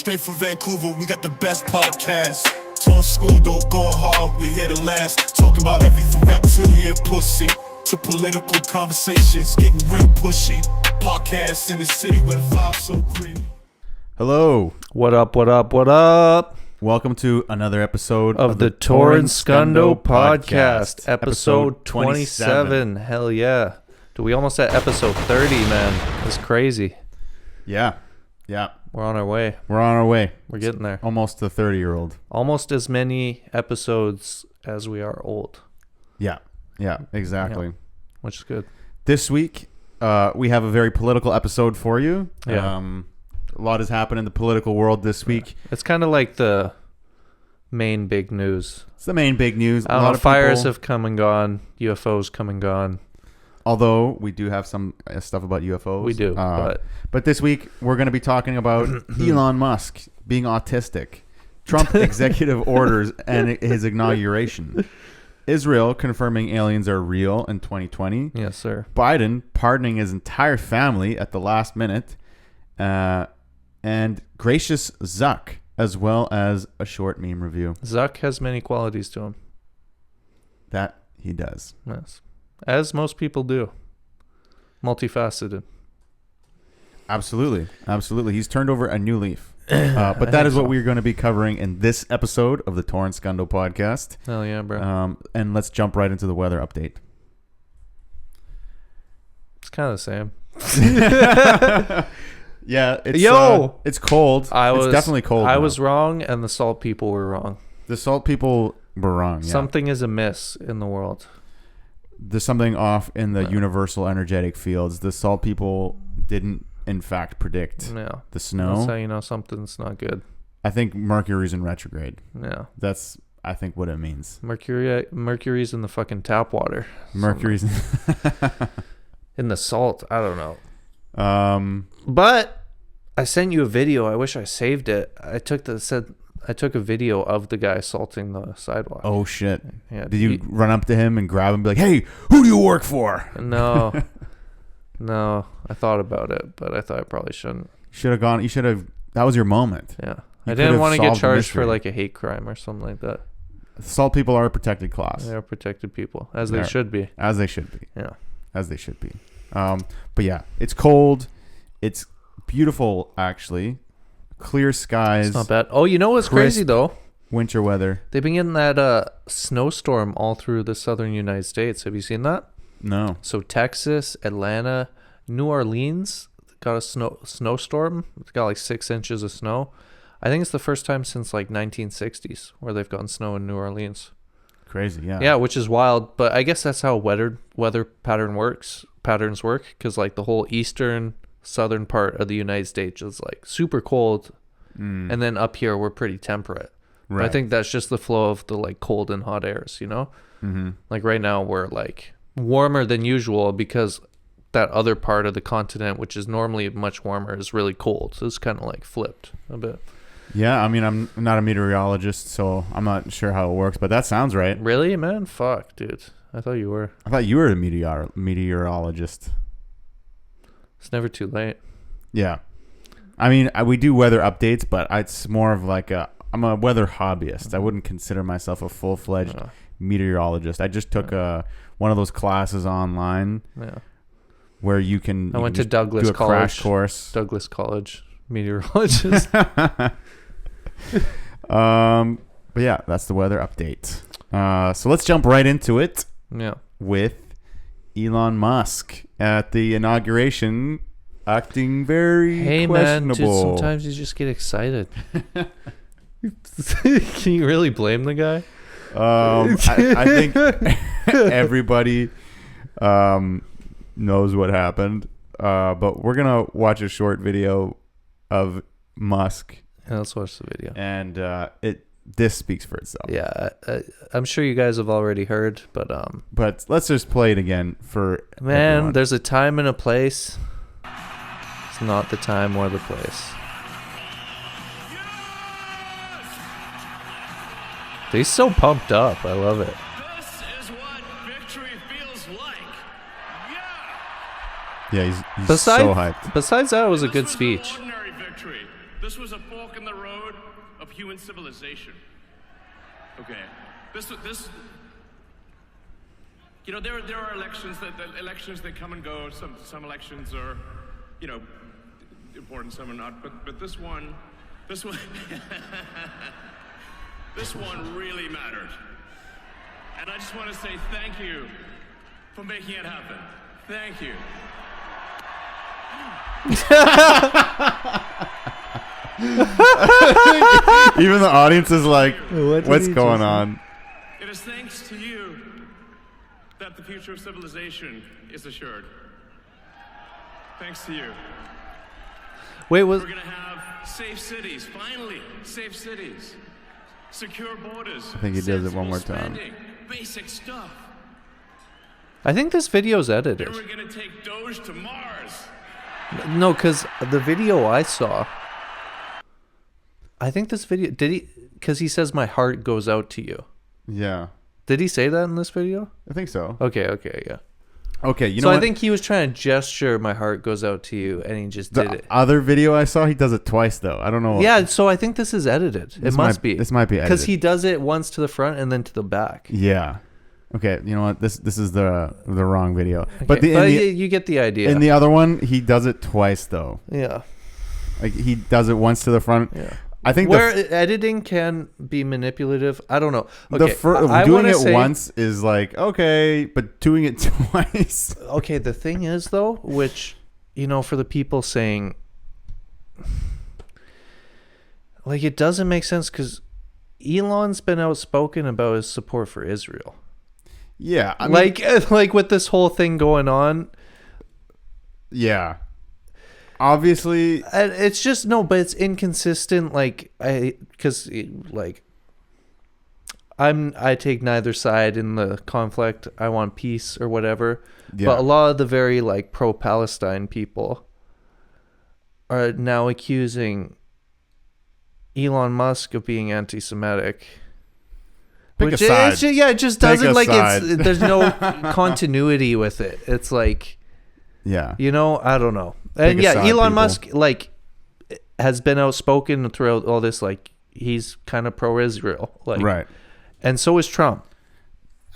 Straight from Vancouver, we got the best podcast. Thorun Skundo, going hard, we here to last. Talking about everything reptilian pussy to political conversations, getting real pushy. Podcasts in the city where the vibe's so green. Hello. What up, what up, what up? Welcome to another episode of the Thorun Skundo podcast, episode 27. Hell yeah. Dude, we almost at episode 30, man. It's crazy. Yeah. We're on our way. We're getting there. Almost a 30-year-old. Almost as many episodes as we are old. Yeah, exactly. Yeah, which is good. This week, we have a very political episode for you. Yeah. A lot has happened in the political world this week. It's kind of like the main big news. It's the main big news. A lot of fires have come and gone. UFOs come and gone. Although we do have some stuff about UFOs. We do. But this week, we're going to be talking about Elon Musk being autistic, Trump executive orders, and his inauguration. Israel confirming aliens are real in 2020. Yes, sir. Biden pardoning his entire family at the last minute. And gracious Zuck, as well as a short meme review. Zuck has many qualities to him. That he does. Yes. As most people do. Multifaceted. Absolutely. He's turned over a new leaf. But that is what we're going to be covering in this episode of the Thorun Skundo podcast. Hell yeah, bro. And let's jump right into the weather update. It's kind of the same. Yeah, it's cold. It's definitely cold. I was wrong, and the salt people were wrong. The salt people were wrong. Yeah. Something is amiss in the world. There's something off in the universal energetic fields. The salt people didn't, in fact, predict the snow. That's how you know something's not good. I think Mercury's in retrograde. Yeah. That's, I think, what it means. Mercury's in the fucking tap water. Mercury's in the salt. I don't know. But I sent you a video. I wish I saved it. I took a video of the guy salting the sidewalk. Oh shit! Yeah. Did you run up to him and grab him and be like, "Hey, who do you work for?" No. I thought about it, but I thought I probably shouldn't. Should have gone. You should have. That was your moment. Yeah. I didn't want to get charged for like a hate crime or something like that. Salt people are a protected class. They are protected people, as they should be. As they should be. Yeah. As they should be. But yeah, it's cold. It's beautiful, actually. Clear skies. It's not bad. Oh, you know what's crazy, though? Winter weather. They've been getting that snowstorm all through the southern United States. Have you seen that? No. So Texas, Atlanta, New Orleans got a snowstorm. It's got like 6 inches of snow. I think it's the first time since like 1960s where they've gotten snow in New Orleans. Crazy, yeah. Yeah, which is wild. But I guess that's how weather patterns work, because like the whole southern part of the United States is like super cold, and then up here we're pretty temperate. Right. I think that's just the flow of the like cold and hot airs, you know. Mm-hmm. Like right now we're like warmer than usual because that other part of the continent, which is normally much warmer, is really cold. So it's kind of like flipped a bit. Yeah, I mean, I'm not a meteorologist, so I'm not sure how it works, but that sounds right. Really, man? Fuck, dude. I thought you were. I thought you were a meteorologist. It's never too late. Yeah. I mean, we do weather updates, but it's more of like I'm a weather hobbyist. I wouldn't consider myself a full-fledged meteorologist. I just took one of those classes online where you can went to Douglas do a College. Crash course. Douglas College, meteorologist. But yeah, that's the weather update. So let's jump right into it. Yeah. With Elon Musk at the inauguration, acting very questionable. Man, dude, sometimes you just get excited. Can you really blame the guy? I think everybody knows what happened, but we're gonna watch a short video of Musk. Yeah, let's watch the video. And this speaks for itself. Yeah, I'm sure you guys have already heard, but let's just play it again for everyone. There's a time and a place. It's not the time or the place. He's so pumped up. I love it. This is what victory feels like. Yeah, he's so hyped. Besides that, it was a good speech. Ordinary victory. The this was a fork in the road of human civilization. Okay, this. You know, there are elections that come and go. Some elections are, you know, important. Some are not. But this one, this one really mattered. And I just want to say thank you for making it happen. Thank you. Even the audience is like, what's going on? It is thanks to you that the future of civilization is assured. Thanks to you. Wait, We're going to have safe cities, finally, safe cities. Secure borders. I think he does it one more time. Spending, basic stuff. I think this video's edited. And we're going to take Doge to Mars. No, because the video I saw, I think this video, did he, because he says my heart goes out to you. Yeah. Did he say that in this video? I think so. Okay, yeah. Okay, you know so what? I think he was trying to gesture my heart goes out to you, and he just did it. The other video I saw, he does it twice, though. I don't know. Yeah, so I think this is edited. It must be. This might be edited. Because he does it once to the front and then to the back. Yeah. Okay, you know what? This is the wrong video. Okay. But you get the idea. In the other one, he does it twice, though. Yeah. Like, he does it once to the front. Yeah. I think where editing can be manipulative, I don't know. Okay, doing it once is like, okay, but doing it twice. Okay, the thing is, though, which, you know, for the people saying, like, it doesn't make sense because Elon's been outspoken about his support for Israel. Yeah. I mean, like with this whole thing going on. Yeah. Obviously, it's just but it's inconsistent. Like I take neither side in the conflict. I want peace or whatever. Yeah. But a lot of the very like pro-Palestine people are now accusing Elon Musk of being anti-Semitic. Pick a side. It just doesn't like it's. There's no continuity with it. It's like, yeah, you know, I don't know. And yeah, Elon Musk like has been outspoken throughout all this. Like he's kind of pro-Israel, like right, and so is Trump.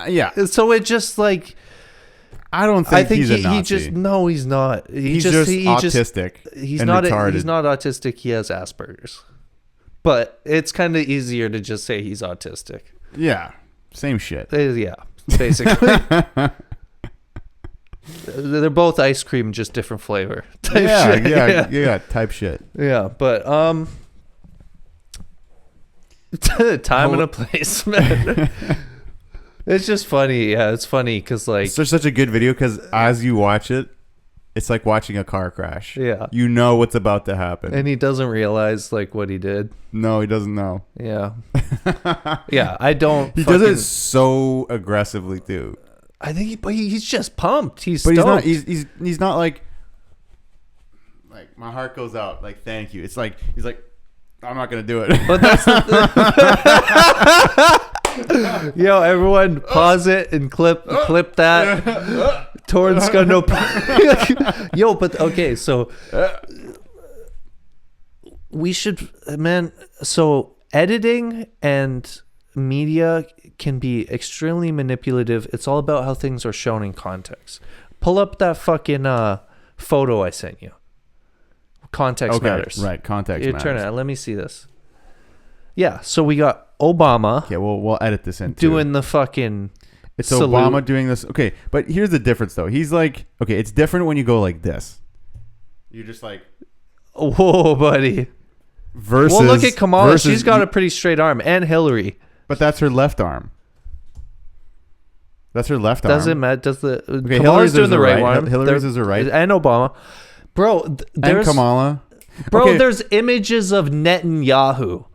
Yeah. So it just like I don't think he's a Nazi. He just no, he's not. He's just autistic. He's and not. Retarded. He's not autistic. He has Asperger's. But it's kind of easier to just say he's autistic. Yeah, same shit. Yeah, basically. They're both ice cream, just different flavor. Type shit. Yeah, type shit. Yeah, but time and a place, man. It's just funny. Yeah, it's funny because like it's such a good video because as you watch it, it's like watching a car crash. Yeah, you know what's about to happen, and he doesn't realize like what he did. No, he doesn't know. Yeah, yeah, I don't. He does it so aggressively too. I think he's just pumped. He's stoked. He's not like my heart goes out. Like thank you. It's like he's like I'm not gonna do it. But that's yo, everyone, pause it and clip that. Thorun Skundo. Yo, but okay, so we should, man. So editing and media can be extremely manipulative. It's all about how things are shown in context. Pull up that fucking photo I sent you. Context matters. Right, context matters. Turn it on. Let me see this. Yeah, so we got Obama. Okay, we'll edit this in doing the fucking it's salute. Obama doing this. Okay, but here's the difference though. He's like, okay, it's different when you go like this. You're just like, whoa, buddy. Versus, well, look at Kamala. She's got a pretty straight arm, and Hillary. But that's her left arm. That's her left arm. Doesn't matter. Does the okay, Kamala's doing the right one? Hillary's is her right, and Obama, bro. And Kamala, bro. Okay. There's images of Netanyahu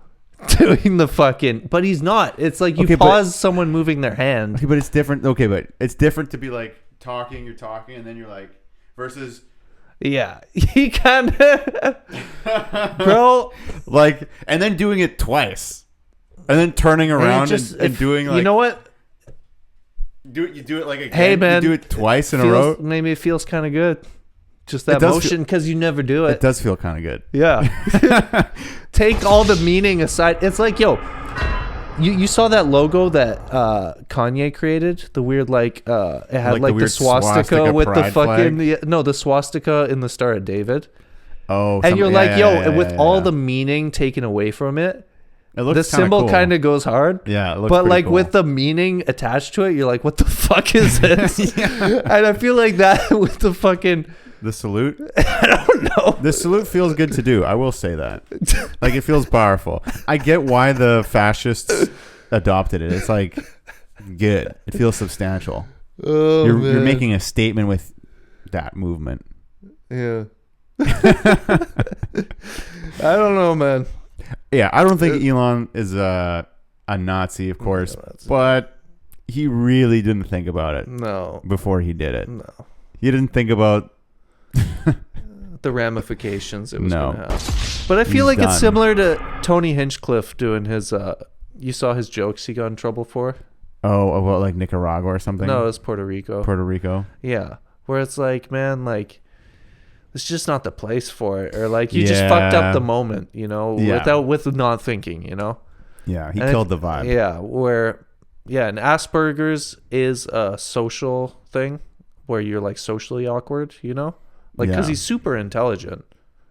doing the fucking, but he's not. It's like you pause someone moving their hand. Okay, but it's different. Okay, but it's different to be like you're talking, and then you're like versus. Yeah, he kind of, bro. Like, and then doing it twice, and then turning around and doing like. You know what? You do it like again. Hey man, you do it twice in a row. Maybe it feels kind of good Just that motion, because you never do it. It does feel kind of good. Yeah. Take all the meaning aside. It's like, yo, you saw that logo that Kanye created? The weird, it had like the swastika with the fucking, the swastika in the Star of David. Oh, and you're with all the meaning taken away from it, the symbol kind of goes hard. Yeah, it looks but cool. with the meaning attached to it, you're like, what the fuck is this? And I feel like that with the fucking... The salute? I don't know. The salute feels good to do. I will say that. Like, it feels powerful. I get why the fascists adopted it. It's like good. It feels substantial. Oh, you're making a statement with that movement. Yeah. I don't know, man. Yeah, I don't think Elon is a Nazi, of course, but he really didn't think about it. No. Before he did it. No. He didn't think about the ramifications it was going to have. But I feel like it's similar to Tony Hinchcliffe doing his you saw his jokes he got in trouble for? Oh, about like Nicaragua or something? No, it was Puerto Rico. Puerto Rico. Yeah. Where it's like, man, like, it's just not the place for it. Or like, you just fucked up the moment, with not thinking, Yeah, he killed the vibe. Yeah, and Asperger's is a social thing where you're like socially awkward, because he's super intelligent.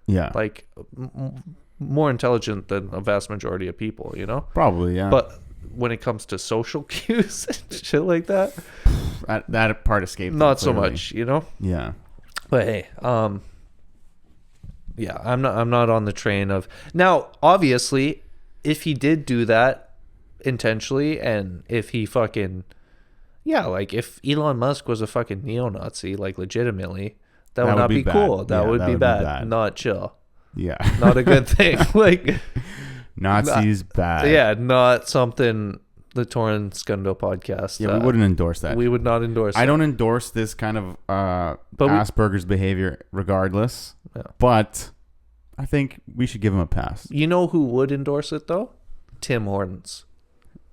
Yeah. Like more intelligent than a vast majority of people, Probably, yeah. But when it comes to social cues and shit like that, that part escaped. Not so much, Yeah. But hey, yeah, I'm not on the train of now. Obviously, if he did do that intentionally, and if he fucking like if Elon Musk was a fucking neo-Nazi, like legitimately, that would not be cool. That would be bad. Not chill. Yeah. Not a good thing. Like Nazis bad. Yeah, not something the Thorun Skundo podcast. Yeah, we wouldn't endorse that. We would not endorse I don't endorse this kind of Asperger's behavior regardless. Yeah. But I think we should give him a pass. You know who would endorse it though? Tim Hortons.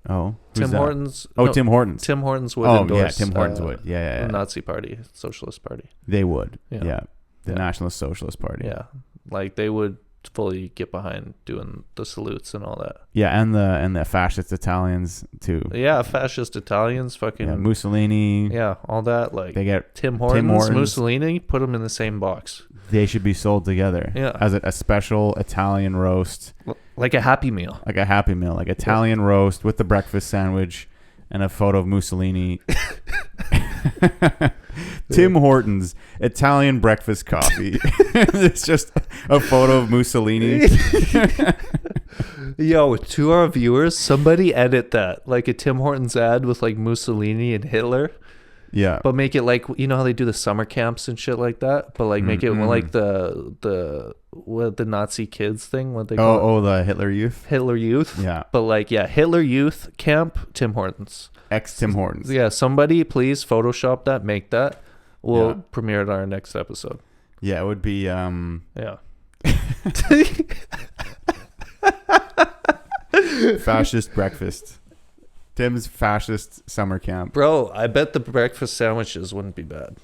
Oh, Tim Hortons. Oh, no, Tim Hortons. Tim Hortons would endorse. Yeah, Tim Hortons would. Yeah. The Nazi Party, Socialist Party. They would. Yeah. The Nationalist Socialist Party. Yeah, like they would fully get behind doing the salutes and all that. Yeah, and the fascist Italians too. Yeah, fascist Italians, fucking Mussolini. Yeah, all that. Like they get Tim Hortons, Mussolini. Put them in the same box. They should be sold together. Yeah, as a special Italian roast. Like a Happy Meal. Like a Happy Meal. Like Italian roast with the breakfast sandwich and a photo of Mussolini. Tim Hortons Italian breakfast coffee. It's just a photo of Mussolini. Yo, to our viewers, somebody edit that. Like a Tim Hortons ad with like Mussolini and Hitler. Yeah. But make it like, you know how they do the summer camps and shit like that? But like make it like the Nazi kids thing, what they call it? Oh, the Hitler Youth? Hitler Youth. Yeah. But like, yeah, Hitler Youth camp, Tim Hortons. Tim Hortons. Yeah, somebody please Photoshop that, make that. We'll premiere it on our next episode. Yeah, it would be yeah. Fascist breakfast. Tim's fascist summer camp. Bro, I bet the breakfast sandwiches wouldn't be bad.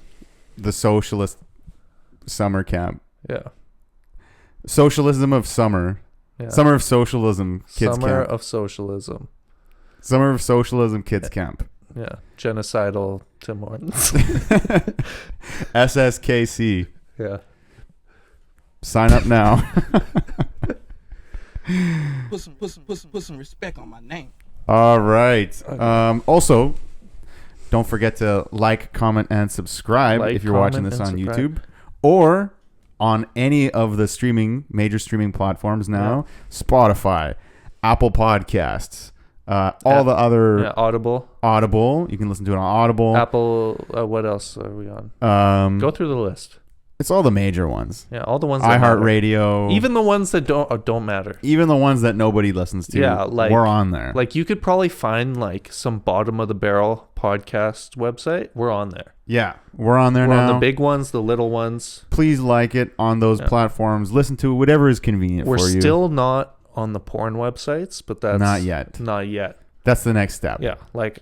The socialist summer camp. Yeah. Socialism of summer. Yeah. Summer of socialism kids Summer camp. of socialism. Summer of socialism kids camp. Yeah. Genocidal Tim Hortons. SSKC. Yeah. Sign up now. Put some respect on my name. All right. Also, don't forget to like, comment, and subscribe if you're watching this on YouTube or on any of the major streaming platforms now. Yeah. Spotify, Apple Podcasts, all the other Audible. You can listen to it on Audible. Apple. What else are we on? Go through the list. It's all the major ones. Yeah, all the ones that iHeartRadio. Even the ones that don't matter. Even the ones that nobody listens to. Yeah, like we're on there. Like you could probably find like some bottom of the barrel podcast website. We're on there. Yeah, we're on there now. We're on the big ones, the little ones. Please like it on those platforms. Listen to whatever is convenient for you. We're still not on the porn websites, but that's not yet. Not yet. That's the next step. Yeah, like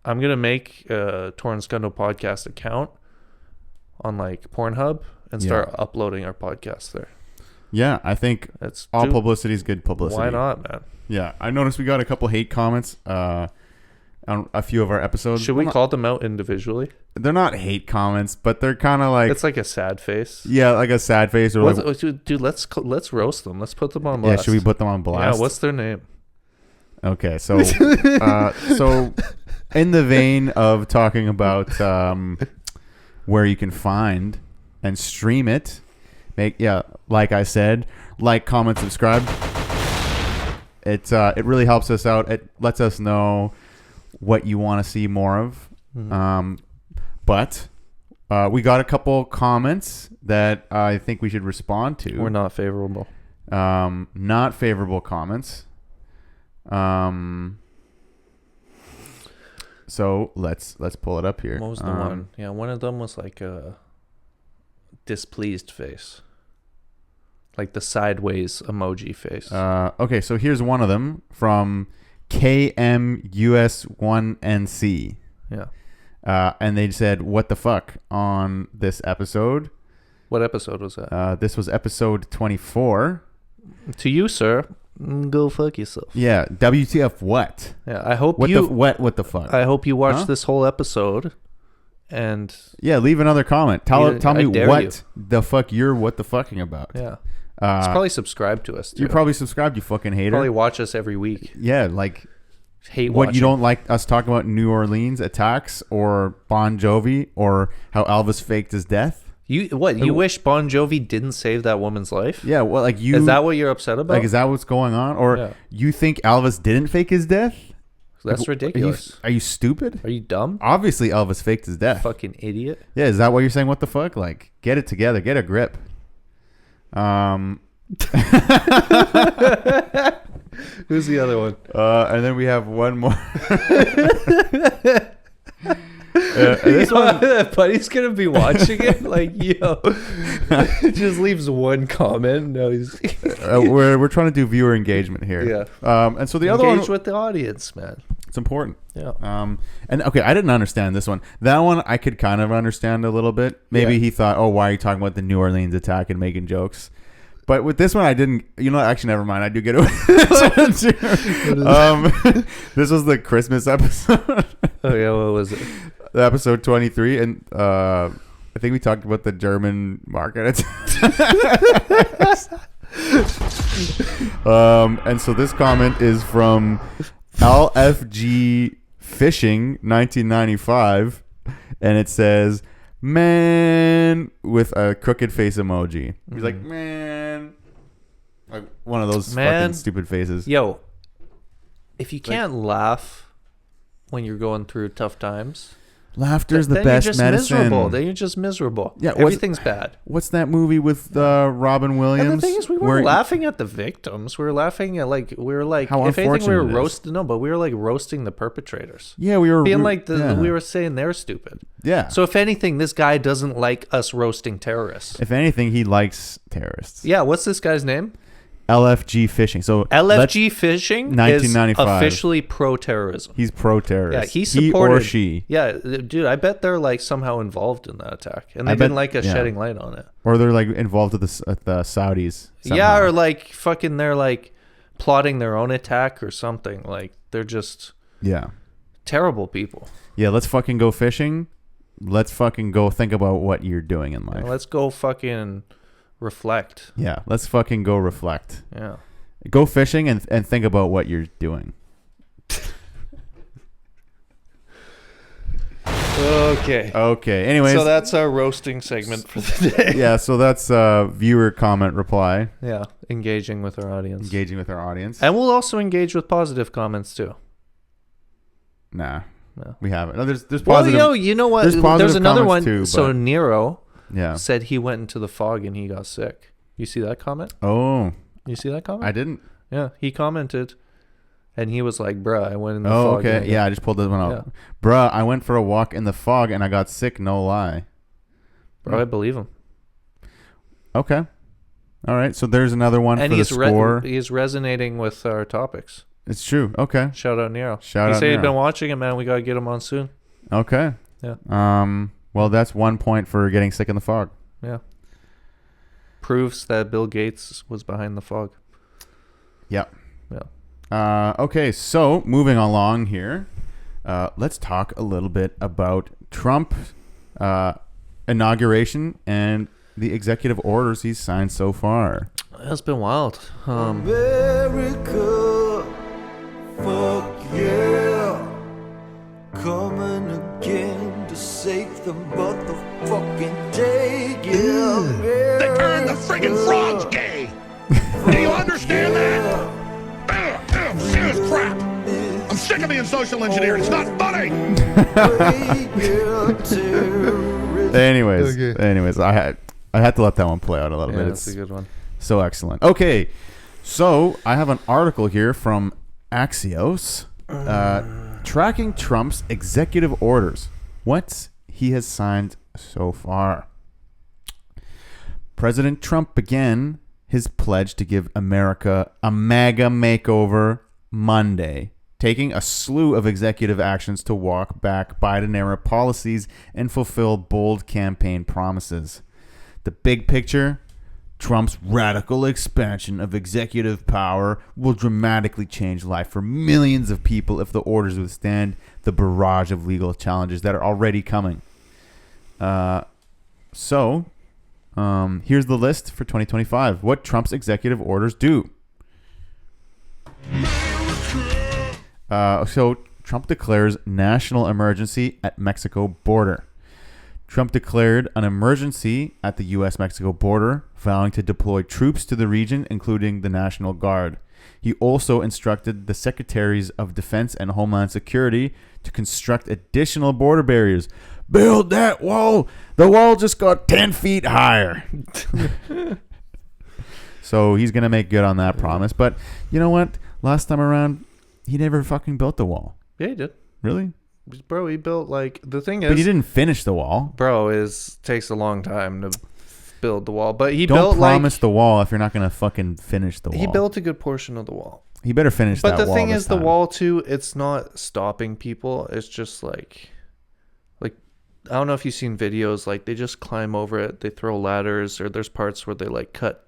I'm gonna make a Thorun Skundo podcast account on like Pornhub and start uploading our podcast there. Yeah, I think all publicity is good publicity. Why not, man? Yeah, I noticed we got a couple hate comments on a few of our episodes. Should we call them out individually? They're not hate comments, but they're kind of like... It's like a sad face. Yeah, like a sad face. Or like, dude, let's roast them. Let's put them on blast. Yeah, should we put them on blast? Yeah, what's their name? Okay, so so in the vein of talking about where you can find and stream it, like I said, like, comment, subscribe. It really helps us out. It lets us know what you want to see more of. Mm-hmm. But we got a couple comments that I think we should respond to. We're not favorable. Not favorable comments. So let's pull it up here. What was the one? Yeah, one of them was like a displeased face. Like the sideways emoji face. Okay, so here's one of them from KMUS1NC. Yeah. And they said, "What the fuck?" on this episode. What episode was that? This was episode 24. To you, sir, go fuck yourself. Yeah. WTF? What? Yeah. I hope what the fuck? I hope you watch this whole episode. And yeah, leave another comment. Tell me what the fuck you're what the fucking about. Yeah. It's probably subscribed to us too. You're probably subscribed, you fucking hater. Probably watch us every week. Yeah, like hate what watching. You don't like us talking about New Orleans attacks or Bon Jovi or how Elvis faked his death? You wish Bon Jovi didn't save that woman's life? Yeah, well, like is that what you're upset about? Like, is that what's going on? Or you think Elvis didn't fake his death? That's ridiculous. Are you stupid? Are you dumb? Obviously, Elvis faked his death. Fucking idiot. Yeah, is that what you're saying? What the fuck? Like, get it together. Get a grip. Who's the other one? And then we have one more. This one, Buddy's gonna be watching it. Like, yo, just leaves one comment. No, he's we're trying to do viewer engagement here. Yeah. And so the other one, engage with the audience, man. It's important. Yeah. And okay, I didn't understand this one. That one I could kind of understand a little bit. Maybe he thought, oh, why are you talking about the New Orleans attack and making jokes? But with this one, I didn't. You know, actually, never mind. I do get it. This was the Christmas episode. Oh yeah, what was it? Episode 23, and I think we talked about the German market. And so this comment is from LFG Fishing 1995, and it says, "Man," with a crooked face emoji. He's like, "Man," like one of those fucking stupid faces. Yo, if you can't laugh when you're going through tough times, laughter's the best medicine. Miserable. Then you're just miserable. Yeah, everything's bad. What's that movie with Robin Williams? And the thing is, we weren't laughing at the victims. We were laughing at if anything, we were roasting. No, but we were like roasting the perpetrators. Yeah, we were we were saying they're stupid. Yeah. So if anything, this guy doesn't like us roasting terrorists. If anything, he likes terrorists. Yeah. What's this guy's name? LFG Fishing. So LFG Fishing 1995. is officially pro-terrorism. He's pro-terrorist. Yeah, he or she. Yeah, dude, I bet they're like somehow involved in that attack, and they didn't like us shedding light on it. Or they're like involved with the Saudis. Somehow. Yeah, or like fucking they're like plotting their own attack or something. Like they're just terrible people. Yeah, let's fucking go fishing. Let's fucking go think about what you're doing in life. Let's go fucking reflect. Yeah, let's fucking go reflect. Yeah. Go fishing and think about what you're doing. Okay. Anyways. So that's our roasting segment for the day. Yeah, so that's viewer comment reply. Yeah, engaging with our audience. And we'll also engage with positive comments too. Nah. No. We haven't. No, there's positive. Well, you know what? There's another one. Too, so Nero said he went into the fog and he got sick. You see that comment? Oh. You see that comment? I didn't. Yeah, he commented. And he was like, bruh, I went in the fog. Oh, okay. Yeah, I just pulled this one out. Yeah. Bruh, I went for a walk in the fog and I got sick, no lie. Bro, I believe him. Okay. All right. So there's another one for the score. He's resonating with our topics. It's true. Okay. Shout out Nero. He said he'd been watching it, man. We got to get him on soon. Okay. Yeah. Well, that's 1 point for getting sick in the fog. Yeah. proves that Bill Gates was behind the fog. Yep. Yeah. Okay, so moving along here, let's talk a little bit about Trump inauguration and the executive orders he's signed so far. It's been wild. America, fuck yeah, coming again to save the motherfucking day. Yeah, They turned the friggin' frogs gay. Do you understand that? Serious crap. I'm sick of being social engineered. It's not funny. Anyways, I had to let that one play out a little bit. That's a good one. So excellent. Okay, so I have an article here from Axios tracking Trump's executive orders. What he has signed so far. President Trump began his pledge to give America a MAGA makeover Monday, taking a slew of executive actions to walk back Biden-era policies and fulfill bold campaign promises. The big picture: Trump's radical expansion of executive power will dramatically change life for millions of people if the orders withstand the barrage of legal challenges that are already coming. Here's the list for 2025. What Trump's executive orders do. So Trump declares national emergency at Mexico border. Trump declared an emergency at the U.S.-Mexico border, vowing to deploy troops to the region, including the National Guard. He also instructed the Secretaries of Defense and Homeland Security to construct additional border barriers. Build that wall. The wall just got 10 feet higher. So he's going to make good on that promise. But you know what? Last time around, he never fucking built the wall. Yeah, he did. Really? Bro, he built, like, the thing is... But he didn't finish the wall. Bro, takes a long time to build the wall. But he Don't built, promise the wall if you're not going to fucking finish the wall. He built a good portion of the wall. He better finish that wall. But the thing this is, the time. wall, too, it's not stopping people. It's just, like, I don't know if you've seen videos, like, they just climb over it. They throw ladders, or there's parts where they, like, cut.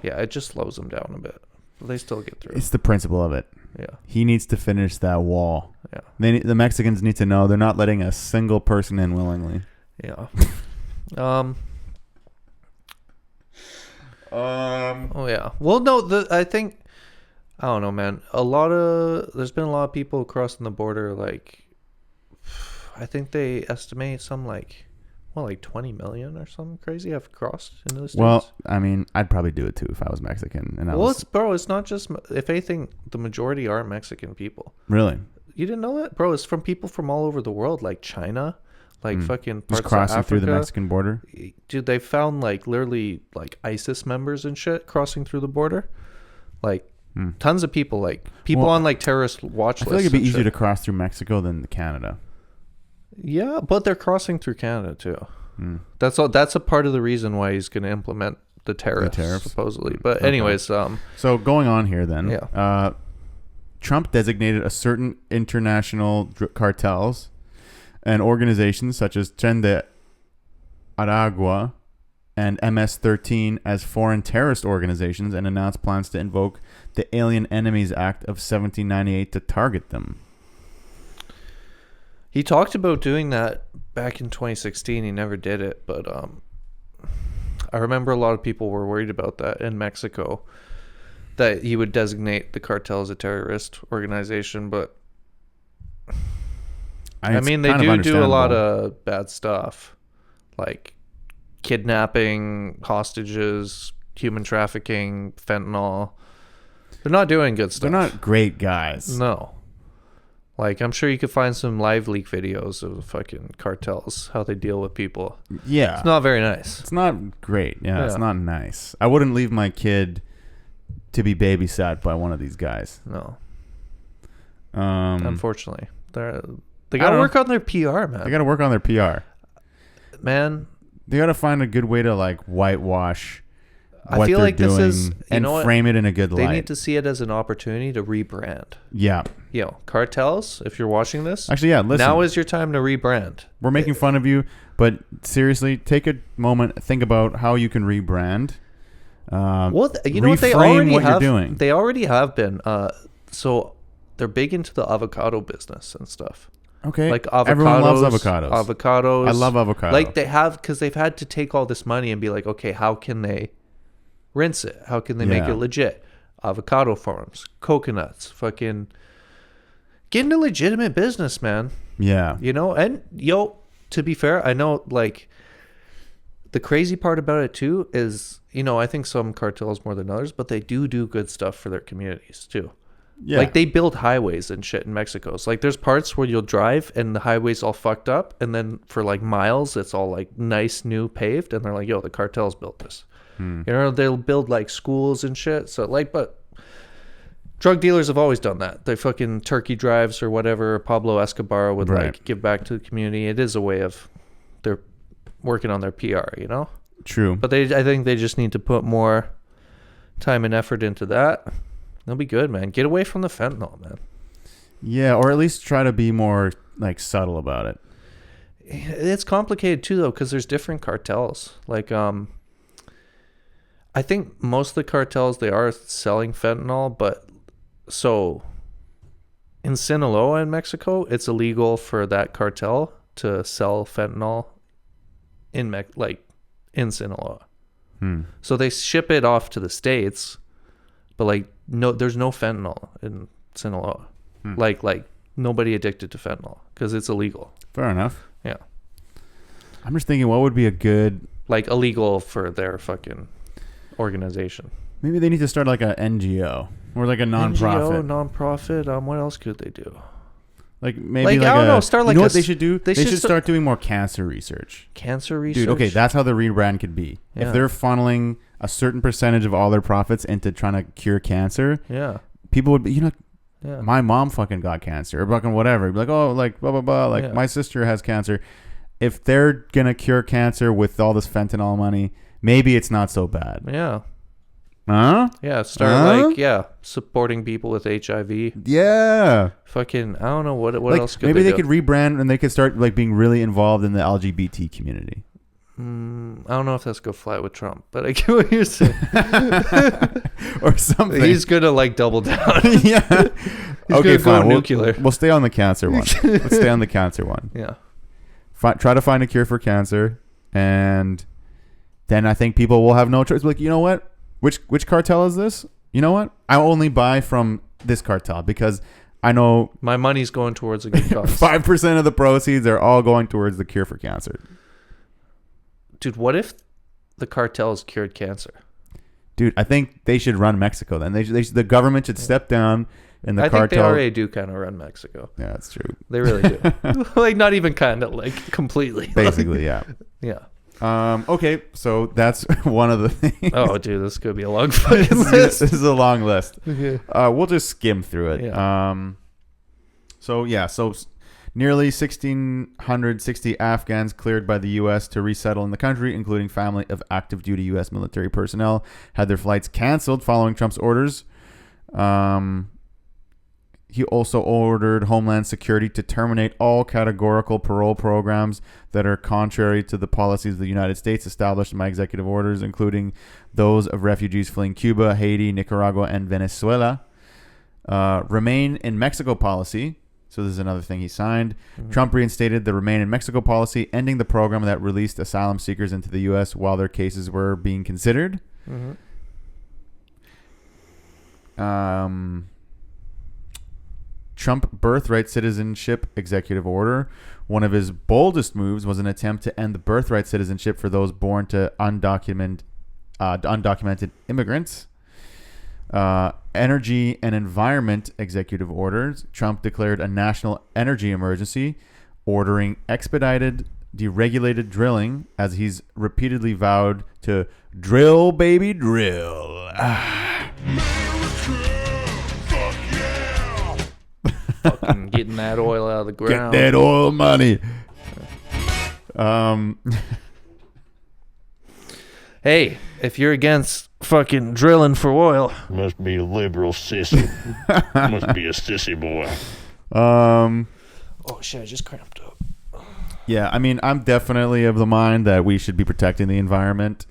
Yeah, it just slows them down a bit. But they still get through. It's the principle of it. Yeah. He needs to finish that wall. Yeah. The Mexicans need to know they're not letting a single person in willingly. Yeah. Oh yeah. Well, no. I think I don't know, man. There's been a lot of people crossing the border. Like, I think they estimate some like 20 million or something crazy have crossed into the States. Well, I mean, I'd probably do it too if I was Mexican. And it's not just. If anything, the majority are Mexican people. Really? You didn't know that, bro? It's from people from all over the world, like China, like fucking parts just crossing of Africa. through the Mexican border. Dude, they found like literally like ISIS members and shit crossing through the border, like tons of people, like people on like terrorist watch lists. I feel like it'd be easier to cross through Mexico than Canada. Yeah, but they're crossing through Canada too. That's all. That's a part of the reason why he's going to implement the tariffs, supposedly. But anyways, so going on here then. Yeah. Trump designated a certain international cartels and organizations such as Tren de Aragua and MS-13 as foreign terrorist organizations and announced plans to invoke the Alien Enemies Act of 1798 to target them. He talked about doing that back in 2016. He never did it, but I remember a lot of people were worried about that in Mexico, that he would designate the cartel as a terrorist organization. But I mean, they do a lot of bad stuff, like kidnapping, hostages, human trafficking, fentanyl. They're not doing good stuff. They're not great guys. No. Like, I'm sure you could find some live leak videos of fucking cartels, how they deal with people. Yeah. It's not very nice. It's not great. Yeah, it's not nice. I wouldn't leave my kid to be babysat by one of these guys. No. Unfortunately. They got to work on their PR, man. They got to work on their PR. Man. They got to find a good way to, like, whitewash what feel they're like this doing is, you and know what? frame it in a good They light. need to see it as an opportunity to rebrand. Yeah. Cartels, if you're watching this, Actually, yeah, listen. now is your time to rebrand. We're making fun of you, but seriously, take a moment, think about how you can rebrand. Well, you know what they reframe already what have. you're doing. They already have been. So they're big into the avocado business and stuff. Okay. Like avocados. Everyone loves avocados. Avocados. I love avocado. Like they have, because they've had to take all this money and be like, okay, how can they rinse it? How can they make Yeah. it legit? Avocado farms, coconuts, fucking get into legitimate business, man. Yeah. You know, and to be fair, I know like the crazy part about it too is, I think some cartels more than others, but they do good stuff for their communities too. Yeah. Like they build highways and shit in Mexico. So like there's parts where you'll drive and the highway's all fucked up, and then for like miles it's all like nice new paved, and they're like, the cartels built this. They'll build like schools and shit. So like, but drug dealers have always done that. They fucking turkey drives or whatever. Pablo Escobar would like give back to the community. It is a way of they're working on their PR, True. But I think they just need to put more time and effort into that. They'll be good, man. Get away from the fentanyl, man. Yeah, or at least try to be more like subtle about it. It's complicated too, though, because there's different cartels. Like, I think most of the cartels, they are selling fentanyl, but so in Sinaloa in Mexico, it's illegal for that cartel to sell fentanyl in Sinaloa. So they ship it off to the States, but like there's no fentanyl in Sinaloa. Like nobody addicted to fentanyl because it's illegal. Fair enough. Yeah. I'm just thinking, what would be a good illegal for their fucking organization. Maybe they need to start like a NGO or like a nonprofit. Nonprofit. What else could they do? Like maybe I don't know. Start like you know what they should do? They should start start doing more cancer research. Cancer research. Dude, okay, that's how the rebrand could be. Yeah. If they're funneling a certain percentage of all their profits into trying to cure cancer, people would be, my mom fucking got cancer or fucking whatever. Be like, oh, like blah blah blah. Like my sister has cancer. If they're gonna cure cancer with all this fentanyl money, maybe it's not so bad. Yeah. Huh? Yeah. Start supporting people with HIV. Yeah. Fucking, I don't know what like, else could maybe they they do? could rebrand and they could start like being really involved in the LGBT community. I don't know if that's gonna fly with Trump, but I get what you're saying. Or something. He's gonna like double down. Yeah. He's Okay, gonna go fine. nuclear. We'll stay on the cancer one. Let's stay on the cancer one. Yeah. Try to find a cure for cancer, and then I think people will have no choice. Like, you know what? Which cartel is this? You know what? I only buy from this cartel because I know my money's going towards a good cause. 5% of the proceeds are all going towards the cure for cancer. Dude, what if the cartels cured cancer? Dude, I think they should run Mexico then. The government should step down and the I cartel. think they already do kind of run Mexico. Yeah, that's true. They really do. Like, not even kind of, like, completely. Basically, yeah. Yeah. Okay, so that's one of the things. Oh, dude, this could be a long fucking list. This is a long list. Okay. We'll just skim through it. Yeah. So nearly 1,660 Afghans cleared by the U.S. to resettle in the country, including family of active duty U.S. military personnel, had their flights canceled following Trump's orders. He also ordered Homeland Security to terminate all categorical parole programs that are contrary to the policies of the United States established by executive orders, including those of refugees fleeing Cuba, Haiti, Nicaragua, and Venezuela. Remain in Mexico policy. So this is another thing he signed. Mm-hmm. Trump reinstated the Remain in Mexico policy, ending the program that released asylum seekers into the U.S. while their cases were being considered. Mm-hmm. Trump birthright citizenship executive order. One of his boldest moves was an attempt to end the birthright citizenship for those born to undocumented immigrants. Energy and environment executive orders. Trump declared a national energy emergency, ordering expedited, deregulated drilling, as he's repeatedly vowed to drill, baby, drill. Fucking getting that oil out of the ground. Get that oil money. Hey, if you're against fucking drilling for oil. Must be a liberal sissy. Must be a sissy boy. Oh shit! I just cramped up. Yeah, I mean, I'm definitely of the mind that we should be protecting the environment.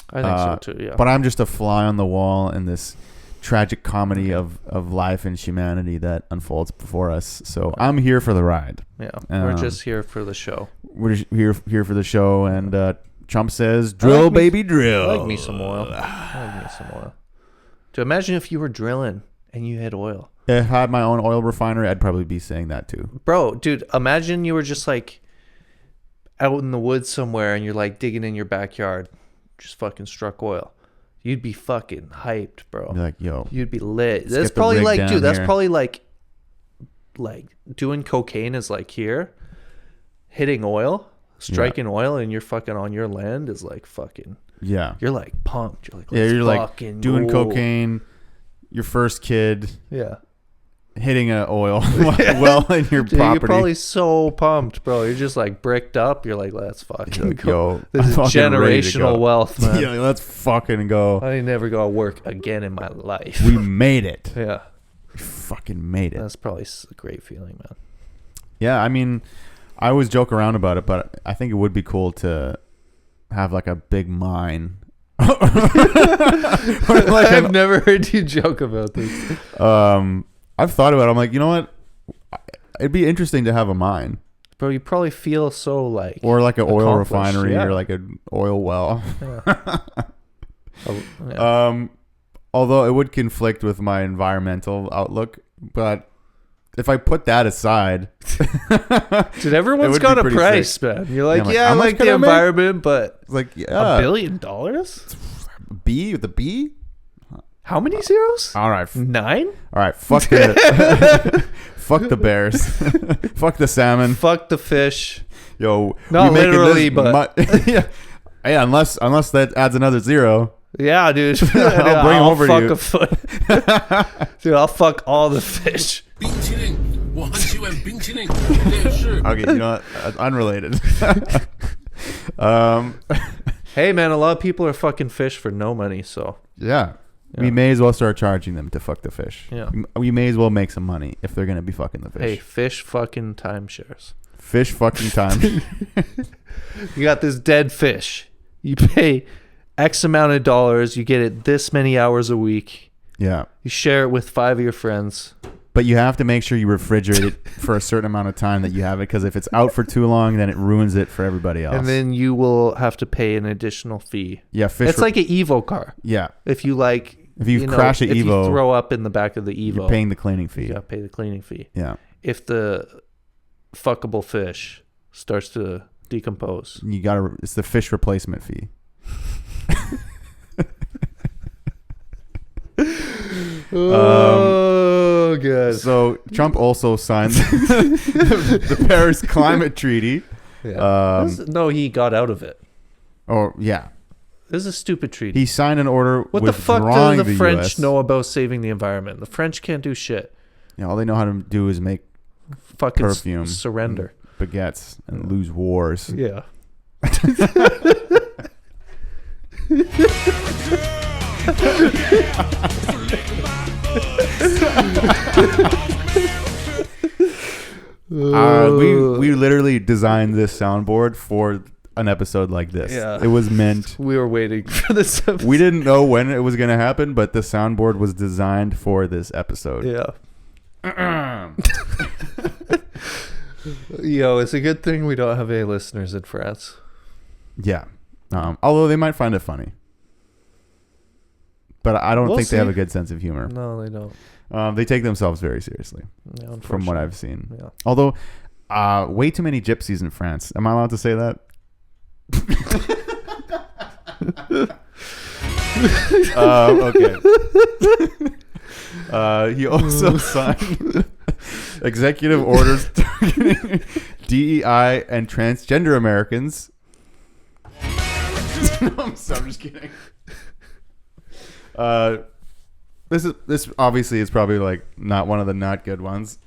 I think so too. Yeah. But I'm just a fly on the wall in this tragic comedy of life and humanity that unfolds before us. So I'm here for the ride. Yeah, we're just here for the show. We're just here for the show, and Trump says, "Drill, baby, drill." I like me some oil. To imagine if you were drilling and you had oil. If I had my own oil refinery, I'd probably be saying that too. Bro, dude, imagine you were just like out in the woods somewhere and you're like digging in your backyard, just fucking struck oil. You'd be fucking hyped, bro. You're like, yo. You'd be lit. Let's That's get the probably rig like, down dude, that's here. probably like doing cocaine is like here. Hitting oil, striking oil, and you're fucking on your land is like fucking. Yeah. You're like pumped. You're like, Yeah, let's you're like fucking doing go. cocaine, your first kid, Yeah. hitting a oil well in your Dude, property. you're probably so pumped, bro. You're just like bricked up. You're like, let's fucking go. Yo, This is I'm fucking ready to generational go. wealth, man. Yeah, let's fucking go. I ain't never gonna work again in my life. We made it. Yeah. We fucking made it. That's probably a great feeling, man. Yeah, I mean, I always joke around about it, but I think it would be cool to have like a big mine. I've never heard you joke about this. I've thought about it. I'm like, you know what? It'd be interesting to have a mine. Bro, you probably feel so like. Or like an oil accomplished, refinery yeah. or like an oil well. Oh, yeah. Although it would conflict with my environmental outlook, but if I put that aside, Dude, everyone's would got be a pretty price, sick. man. You're like, Yeah, I'm like, yeah, how I much like can the I make? environment, but it's like, yeah, $1 billion? B with the B. How many zeros? All right, 9? all right. Fuck the fuck the bears. Fuck the salmon. Fuck the fish. Yo, Not we making literally, this but yeah, unless that adds another zero. yeah, dude. I'll bring 'em over to fuck you. a foot. Dude, I'll fuck all the fish. Okay, you know what? Unrelated. Hey, man, a lot of people are fucking fish for no money, so. Yeah. We may as well start charging them to fuck the fish. Yeah. We may as well make some money if they're gonna be fucking the fish. Hey, fish fucking timeshares. Fish fucking time. You got this dead fish. You pay X amount of dollars. You get it this many hours a week. Yeah. You share it with 5 of your friends. But you have to make sure you refrigerate it for a certain amount of time that you have it, because if it's out for too long, then it ruins it for everybody else. And then you will have to pay an additional fee. Yeah, fish. It's like an Evo car. yeah. If you like, If you know, crash an if Evo, you throw up in the back of the Evo, you're paying the cleaning fee. you gotta pay the cleaning fee. Yeah. If the fuckable fish starts to decompose, You gotta. It's the fish replacement fee. oh, good. So Trump also signed the Paris Climate Treaty. Yeah. No, he got out of it. Or yeah, This is a stupid treaty. he signed an order. What the fuck do withdrawing the French US. know about saving the environment? The French can't do shit. Yeah, all they know how to do is make Fucking perfume, surrender. baguettes, and lose wars. Yeah. We literally designed this soundboard for an episode like this. Yeah. It was meant. We were waiting for this episode. We didn't know when it was gonna happen, but the soundboard was designed for this episode. Yeah. Yo, it's a good thing we don't have any listeners in France. Yeah. Although they might find it funny, but I don't We'll think see. they have a good sense of humor. No, they don't. They take themselves very seriously, Yeah, from what unfortunately. I've seen. Yeah. Although, way too many gypsies in France. Am I allowed to say that? Okay. He also signed executive orders targeting DEI and transgender Americans. No, I'm just kidding. This obviously is probably like not one of the not good ones.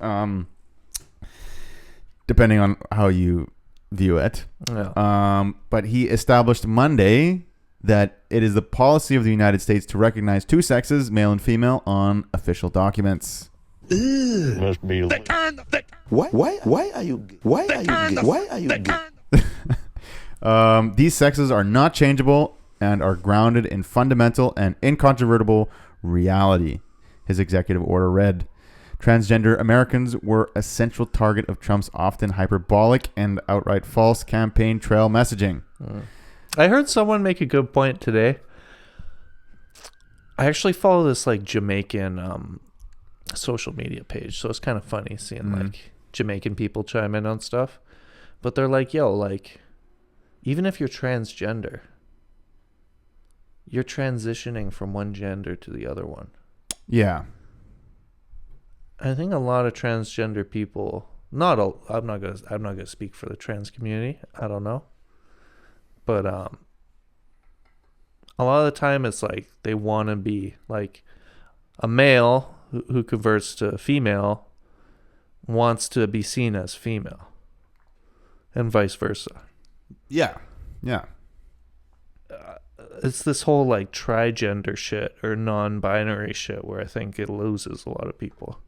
Depending on how you view it. Yeah. But he established Monday that it is the policy of the United States to recognize two sexes, male and female, on official documents. Must be. Why are you These sexes are not changeable and are grounded in fundamental and incontrovertible reality, his executive order read. Transgender Americans were a central target of Trump's often hyperbolic and outright false campaign trail messaging. I heard someone make a good point today. I actually follow this like Jamaican social media page, so it's kind of funny seeing like Jamaican people chime in on stuff. But they're like, yo, like, even if you're transgender, you're transitioning from one gender to the other one. Yeah. I think a lot of transgender people, I'm not gonna speak for the trans community. I don't know. But a lot of the time it's like they want to be like a male who converts to female wants to be seen as female and vice versa. Yeah. Yeah. It's this whole like trigender shit or non-binary shit where I think it loses a lot of people.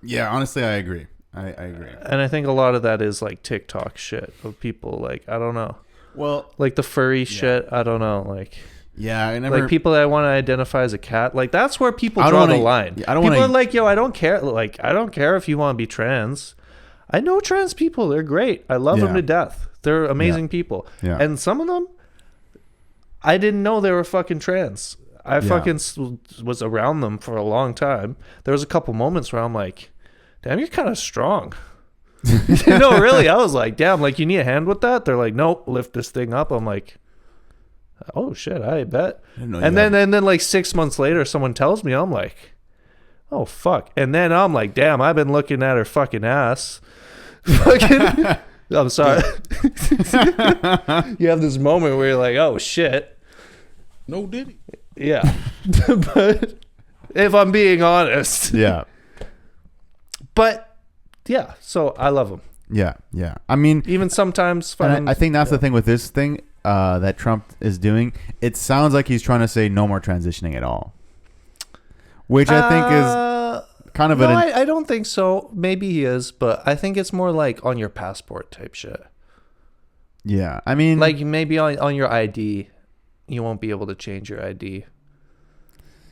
Yeah, honestly, I agree. I agree. And I think a lot of that is like TikTok shit of people like, I don't know. Well, like the furry shit, I don't know. Like, yeah, I never. Like people that want to identify as a cat, like that's where people I don't draw wanna- the line. I don't People wanna- are like, yo, I don't care. Like, I don't care if you want to be trans. I know trans people; they're great. I love them Yeah. to death. They're amazing people. Yeah. And some of them, I didn't know they were fucking trans. I fucking was around them for a long time. There was a couple moments where I'm like, damn, you're kind of strong. No, really. I was like, damn, like, you need a hand with that? They're like, nope, lift this thing up. I'm like, oh, shit, I bet. And then like 6 months later, someone tells me, I'm like, oh, fuck. And then I'm like, damn, I've been looking at her fucking ass. Fucking, I'm sorry. You have this moment where you're like, oh, shit. No diddy. Yeah. But if I'm being honest. Yeah. But yeah, so I love them. Yeah. Yeah. I mean, Even sometimes. and I think that's the thing with this thing that Trump is doing. It sounds like he's trying to say no more transitioning at all, which I think is kind of I don't think so. Maybe he is, but I think it's more like on your passport type shit. Yeah. I mean, Like maybe on your ID, you won't be able to change your ID.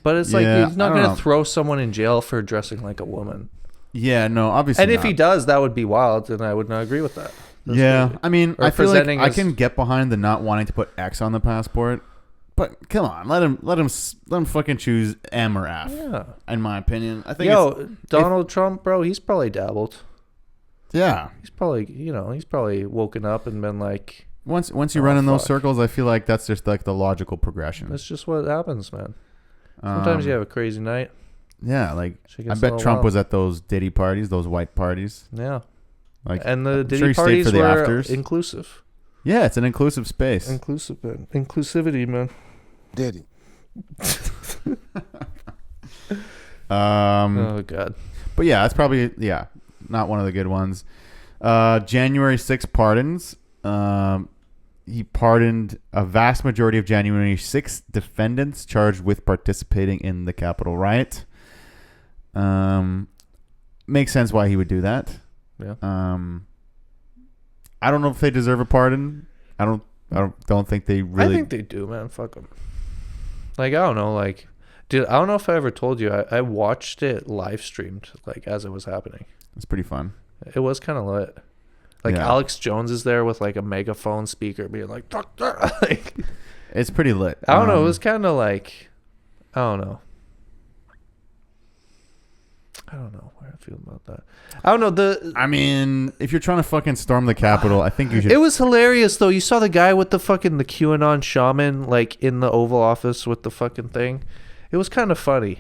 But it's like Yeah, he's not I don't going know. to throw someone in jail for dressing like a woman. yeah, no, obviously. And if not. he does, that would be wild, and I would not agree with that. That's Yeah, crazy. I mean, Or I feel like presenting I as- can get behind the not wanting to put X on the passport, but come on, let him fucking choose M or F. Yeah. In my opinion, I think. Donald Trump, bro, he's probably dabbled. Yeah. He's probably woken up and been like, Once you run in those fuck. circles, I feel like that's just like the logical progression. that's just what happens, man. Sometimes you have a crazy night. Yeah, like Shit I gets a bet little Trump wild. was at those Diddy parties, those white parties. Yeah. Like, And the I'm Diddy sure he stayed parties for the were afters. inclusive. Yeah, it's an inclusive space. Inclusivity, man. Diddy? Oh, God. But yeah, that's probably not one of the good ones. January 6 pardons. He pardoned a vast majority of January 6 defendants charged with participating in the Capitol riot. Makes sense why he would do that. Yeah. I don't know if they deserve a pardon. I don't think they really. I think they do, man. Fuck them. Like, I don't know. Like, dude, I don't know if I ever told you. I watched it live streamed, like, as it was happening. It's pretty fun. It was kind of lit. Like, Yeah. Alex Jones is there with, like, a megaphone speaker being like, "Doctor." Like, It's pretty lit. I don't know. It was kind of like, I don't know. I don't know where I feel about that. I don't know. I mean, if you're trying to fucking storm the Capitol, I think you should. It was hilarious though. You saw the guy with the QAnon shaman like in the Oval Office with the fucking thing. It was kind of funny.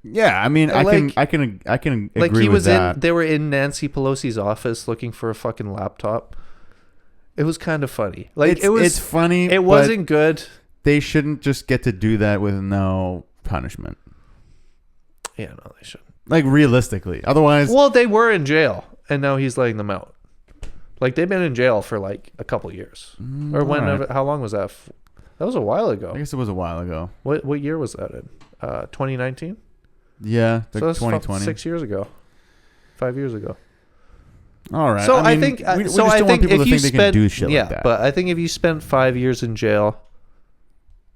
Yeah, I mean, Like- I can agree Like he with was that. they were in Nancy Pelosi's office looking for a fucking laptop. It was kind of funny. Like it's funny. It but wasn't good. They shouldn't just get to do that with no punishment. Yeah, no, they shouldn't. Like realistically, otherwise, Well, they were in jail, and now he's letting them out. Like they've been in jail for like a couple years, or whenever. alright. How long was that? That was a while ago. I guess it was a while ago. What year was that in? 2019? Yeah, So that's 2020. 6 years ago. 5 years ago. All right. So I mean, think we just don't want people to think they can do shit like that. But I think if you spent 5 years in jail,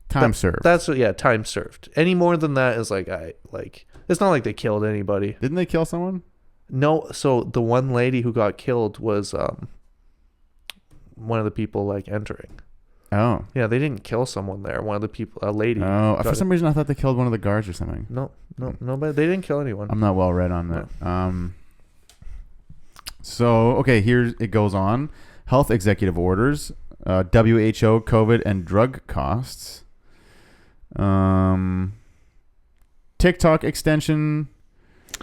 Time served. That's time served. Any more than that is it's not like they killed anybody. Didn't they kill someone? No. So the one lady who got killed was one of the people entering. Oh. Yeah, they didn't kill someone there. One of the people, a lady. Oh, for some reason I thought they killed one of the guards or something. No, but they didn't kill anyone. I'm not well read on that. No. So, okay, here it goes on. Health executive orders, WHO, COVID, and drug costs. TikTok extension,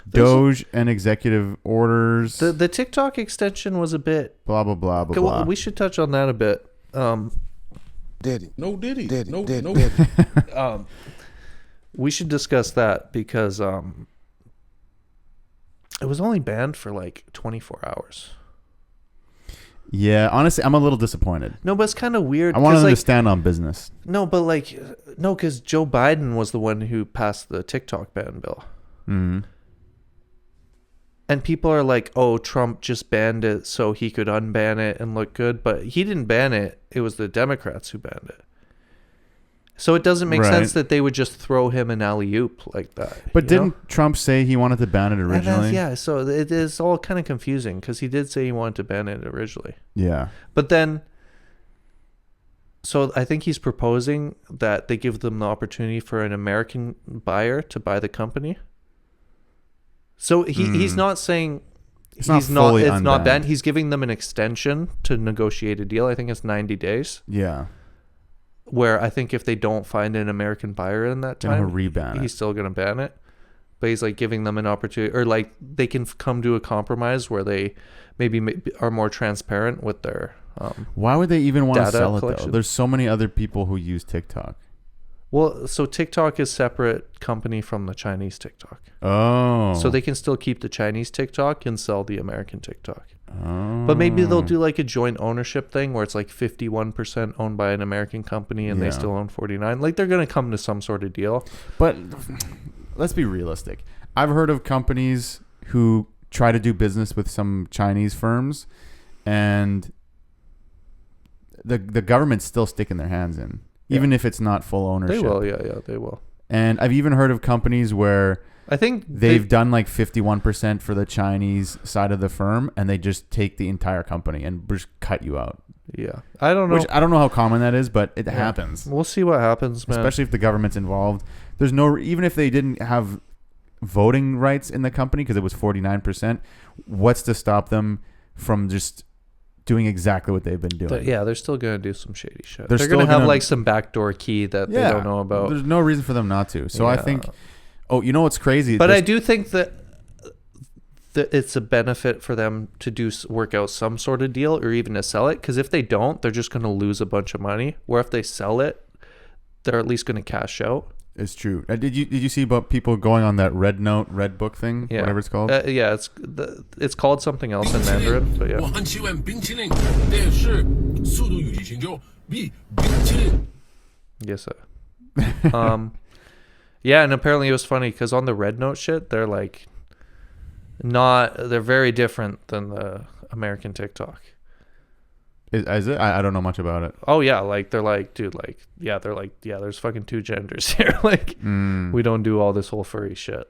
Doge, and executive orders. The TikTok extension was a bit... Blah, blah, blah, blah, blah. We should touch on that a bit. Diddy. No Diddy. Diddy. No, Diddy. no. Diddy. We should discuss that because it was only banned for 24 hours. Yeah, honestly, I'm a little disappointed. No, but it's kind of weird. I want them to stand on business. No, but because Joe Biden was the one who passed the TikTok ban bill. Mm-hmm. And people are like, oh, Trump just banned it so he could unban it and look good. But he didn't ban it. It was the Democrats who banned it. So it doesn't make sense that they would just throw him an alley-oop like that. But didn't Trump say he wanted to ban it originally? Yeah, so it is all kind of confusing because he did say he wanted to ban it originally. Yeah. But then, so I think he's proposing that they give them the opportunity for an American buyer to buy the company. So he's not saying it's not banned. He's giving them an extension to negotiate a deal. I think it's 90 days. Yeah. Where I think if they don't find an American buyer in that time, he's still going to ban it. But he's giving them an opportunity, or they can come to a compromise where they maybe are more transparent with their. Why would they even want to sell collection. it though? There's so many other people who use TikTok. Well, so TikTok is separate company from the Chinese TikTok. Oh. So they can still keep the Chinese TikTok and sell the American TikTok. Oh. But maybe they'll do a joint ownership thing where it's 51% owned by an American company and they still own 49. They're going to come to some sort of deal. But let's be realistic. I've heard of companies who try to do business with some Chinese firms and the government's still sticking their hands in. Even if it's not full ownership. They will, yeah, they will. And I've even heard of companies where I think they've done 51% for the Chinese side of the firm, and they just take the entire company and just cut you out. Yeah, I don't know. Which I don't know how common that is, but it happens. We'll see what happens, man. Especially if the government's involved. There's no, even if they didn't have voting rights in the company because it was 49%, what's to stop them from just doing exactly what they've been doing? They're still going to do some shady shit. They're going to have some backdoor key that they don't know about. There's no reason for them not to. So I think, you know what's crazy? But I do think that it's a benefit for them to work out some sort of deal or even to sell it. Because if they don't, they're just going to lose a bunch of money. Where if they sell it, they're at least going to cash out. It's true. Did you see about people going on that Red Book thing? Yeah. Whatever it's called? Yeah, it's called something else in Mandarin, but yeah. Yes, sir. Yeah, and apparently it was funny because on the Red Note shit, they're they're very different than the American TikTok. Is it? I don't know much about it. Oh yeah, there's fucking two genders here. We don't do all this whole furry shit.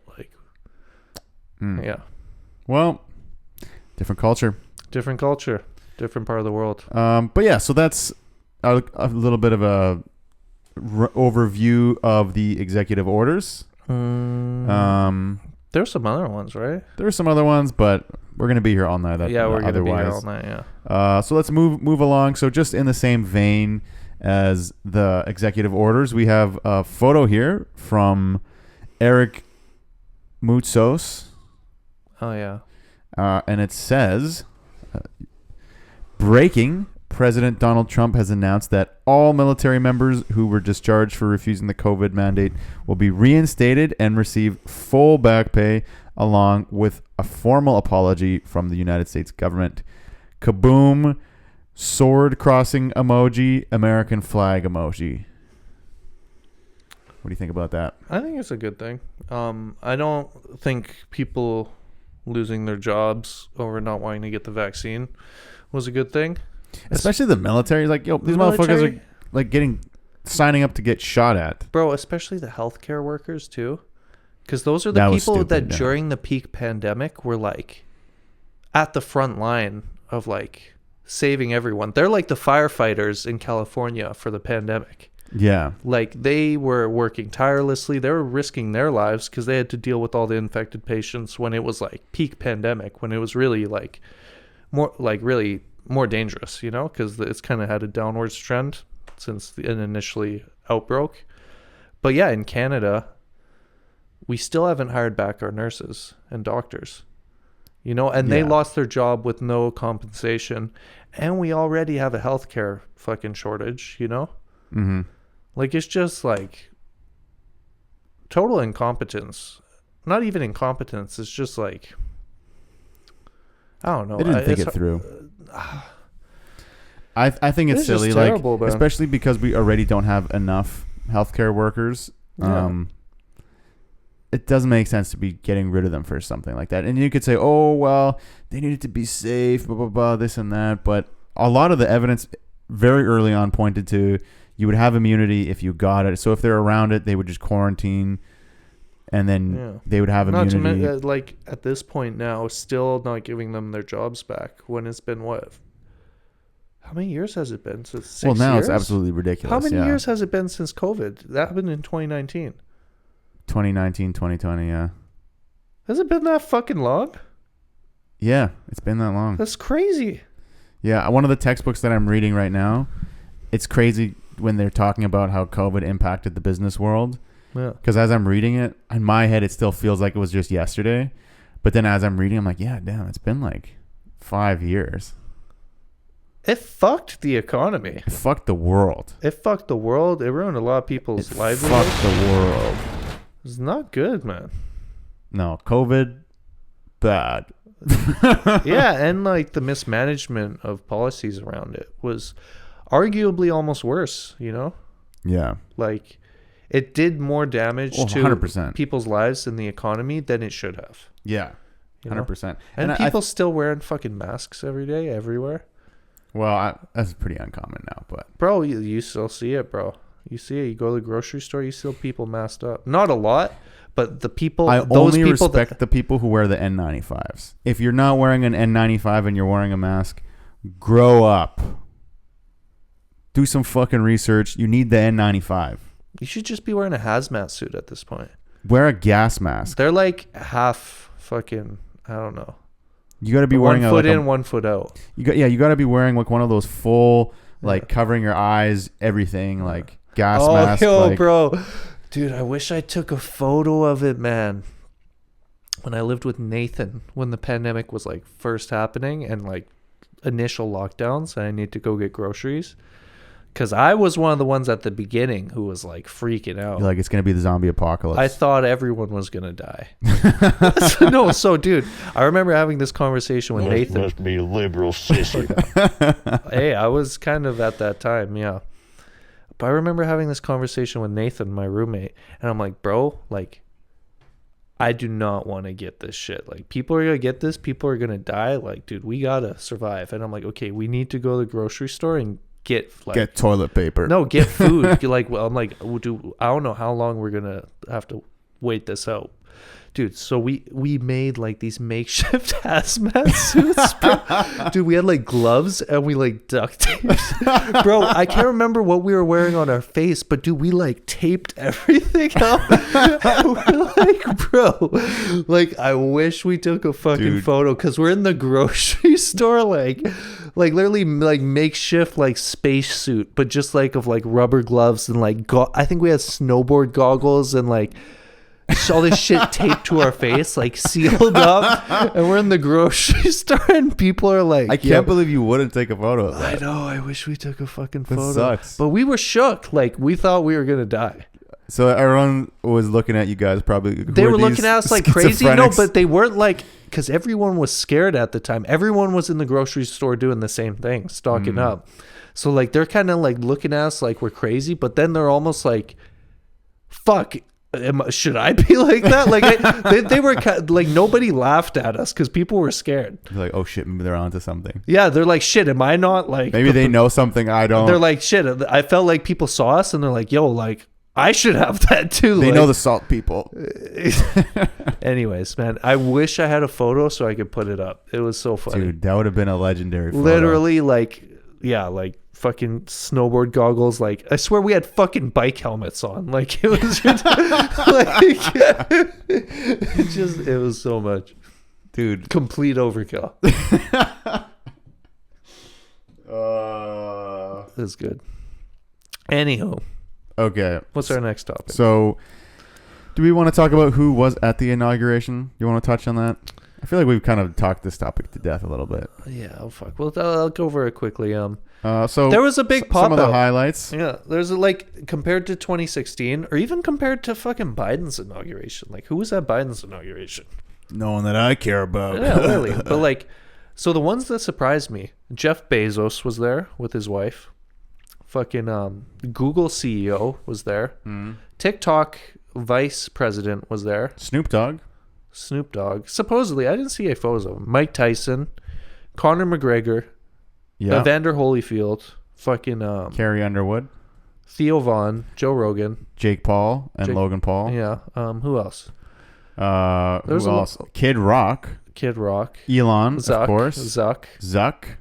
Yeah. Well, different culture, different part of the world. But yeah, so that's a little bit of a overview of the executive orders. There's some other ones, right? There are some other ones, but we're gonna be here all night. We're gonna be here all night. Yeah. So let's move along. So just in the same vein as the executive orders, we have a photo here from Eric Moutsos. Oh yeah. And it says, breaking. President Donald Trump has announced that all military members who were discharged for refusing the COVID mandate will be reinstated and receive full back pay along with a formal apology from the United States government. Kaboom, sword crossing emoji, American flag emoji. What do you think about that? I think it's a good thing. I don't think people losing their jobs over not wanting to get the vaccine was a good thing. Especially the military. Like, yo, these motherfuckers are like signing up to get shot at. Bro, especially the healthcare workers too. Because those are the people that during the peak pandemic were like at the front line of like saving everyone. They're like the firefighters in California for the pandemic. Yeah. Like they were working tirelessly. They were risking their lives because they had to deal with all the infected patients when it was like peak pandemic, when it was really like really more dangerous, you know, because it's kind of had a downwards trend since it initially outbroke. But yeah, in Canada, we still haven't hired back our nurses and doctors, you know, and they lost their job with no compensation. And we already have a healthcare fucking shortage, you know? Mm-hmm. Like, it's just like total incompetence. Not even incompetence. It's just like, I don't know. They didn't think it through. I think it's silly, terrible, like, especially because we already don't have enough healthcare workers. Yeah. It doesn't make sense to be getting rid of them for something like that. And you could say, oh, well, they needed to be safe, blah, blah, blah, this and that. But a lot of the evidence very early on pointed to you would have immunity if you got it. So if they're around it, they would just quarantine, and then they would have immunity. Not to like at this point now, still not giving them their jobs back when it's been what? How many years has it been since? 6 well, now years? It's absolutely ridiculous. How many years has it been since COVID? That happened in 2019. 2019, 2020, yeah. Has it been that fucking long? Yeah, it's been that long. That's crazy. Yeah, one of the textbooks that I'm reading right now, it's crazy when they're talking about how COVID impacted the business world. Yeah. Because as I'm reading it, in my head, it still feels like it was just yesterday. But then as I'm reading, I'm like, yeah, damn, it's been like 5 years. It fucked the economy. It fucked the world. It fucked the world. It ruined a lot of people's lives. It fucked the world. It's not good, man. No, COVID, bad. Yeah, and like the mismanagement of policies around it was arguably almost worse, you know? Yeah. Like it did more damage to 100%. people's lives and the economy than it should have. Yeah. 100%. You know? And people still wearing fucking masks every day, everywhere. Well, that's pretty uncommon now, but bro, you still see it, bro. You see it. You go to the grocery store, you see people masked up. Not a lot, but the people. I only respect the people who wear the N95s. If you're not wearing an N95 and you're wearing a mask, grow up. Do some fucking research. You need the N95. You should just be wearing a hazmat suit at this point. Wear a gas mask. They're like half fucking. I don't know. You got to be wearing 1 foot in, 1 foot out. You got to be wearing like one of those full, like covering your eyes, everything, like gas mask. Oh, like, bro, dude, I wish I took a photo of it, man. When I lived with Nathan, when the pandemic was like first happening and like initial lockdowns, and I need to go get groceries. Because I was one of the ones at the beginning who was like freaking out. Like it's going to be the zombie apocalypse. I thought everyone was going to die. No, so dude, I remember having this conversation with Nathan. Must be a liberal sissy. Hey, I was kind of at that time, yeah. But I remember having this conversation with Nathan, my roommate. And I'm like, bro, like, I do not want to get this shit. Like, people are going to get this. People are going to die. Like, dude, we got to survive. And I'm like, okay, we need to go to the grocery store and get toilet paper. No, get food. Like, well, I'm like, I don't know how long we're gonna have to wait this out, dude. So we made like these makeshift hazmat suits, bro. Dude, we had like gloves and we like duct taped. Bro, I can't remember what we were wearing on our face, but dude, we like taped everything up. We're like, bro, like I wish we took a fucking photo because we're in the grocery store, like literally like makeshift like space suit, but just like of like rubber gloves and like I think we had snowboard goggles and like all this shit taped to our face, like sealed up, and we're in the grocery store and people are like, I can't believe you wouldn't take a photo of that. I know, I wish we took a fucking photo. That sucks. But we were shook, like we thought we were gonna die. So everyone was looking at you guys probably. They were looking at us like crazy. No, but they weren't like, because everyone was scared at the time. Everyone was in the grocery store doing the same thing, stocking up. So like they're kind of like looking at us like we're crazy, but then they're almost like fuck, should I be like that? Like they were like, nobody laughed at us because people were scared. They're like, oh shit, maybe they're onto something. Yeah, they're like, shit, am I not like? Maybe they know something I don't. They're like, shit. I felt like people saw us and they're like, yo, like I should have that too. They like, know the salt people. Anyways, man, I wish I had a photo so I could put it up. It was so funny. Dude, that would have been a legendary photo. Literally, like, yeah, like fucking snowboard goggles. Like, I swear we had fucking bike helmets on. Like, it was just, it was so much. Dude. Complete overkill. That's good. Anywho. Okay. What's our next topic? So, do we want to talk about who was at the inauguration? You want to touch on that? I feel like we've kind of talked this topic to death a little bit. Yeah, oh fuck. Well, I'll go over it quickly. So there was a big pop some of the out. highlights. Yeah, there's like compared to 2016, or even compared to fucking Biden's inauguration. Like, who was at Biden's inauguration? No one that I care about. Yeah, really. But like, so the ones that surprised me, Jeff Bezos was there with his wife. Fucking Google CEO was there. TikTok vice president was there. Snoop Dogg. Supposedly, I didn't see any photos of him. Mike Tyson, Conor McGregor, Yeah. Evander Holyfield, fucking Carrie Underwood. Theo Vaughn, Joe Rogan, Jake Paul and Logan Paul. Yeah. Who else? Who else? Kid Rock. Elon, Zuck, of course. Zuck.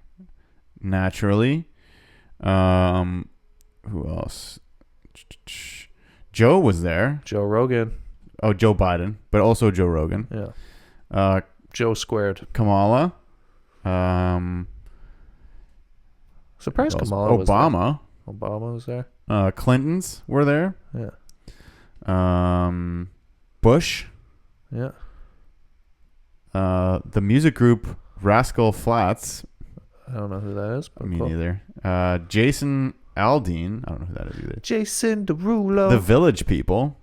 Naturally. Who else? Joe was there. Joe Rogan. Oh, Joe Biden, but also Joe Rogan. Yeah. Joe squared. Kamala. Surprised Kamala was there. Obama was there. Clintons were there. Yeah. Bush. Yeah. The music group Rascal Flatts. I don't know who that is. But Me cool. neither. Jason Aldean. I don't know who that is either. Jason Derulo. The Village People,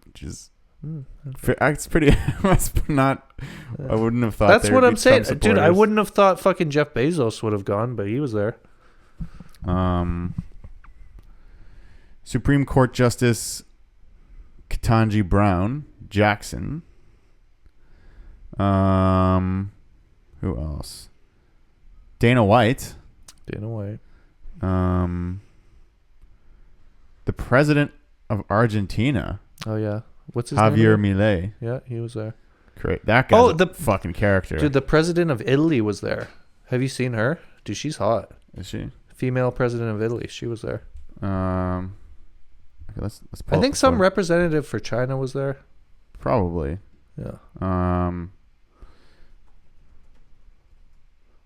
which is it's pretty. That's not. I wouldn't have thought. That's what I'm saying, Trump dude. I supporters. wouldn't have thought fucking Jeff Bezos would have gone, but he was there. Supreme Court Justice Ketanji Brown Jackson. Who else? Dana White. The president of Argentina. Oh yeah, what's his name? Javier Milei. Yeah, he was there. Great, that guy's Oh, the fucking character. Dude, the president of Italy was there. Have you seen her? Dude, she's hot. Is she? Female president of Italy. She was there. Okay, let's pull I up think the some photo. representative for China was there. Probably. Yeah.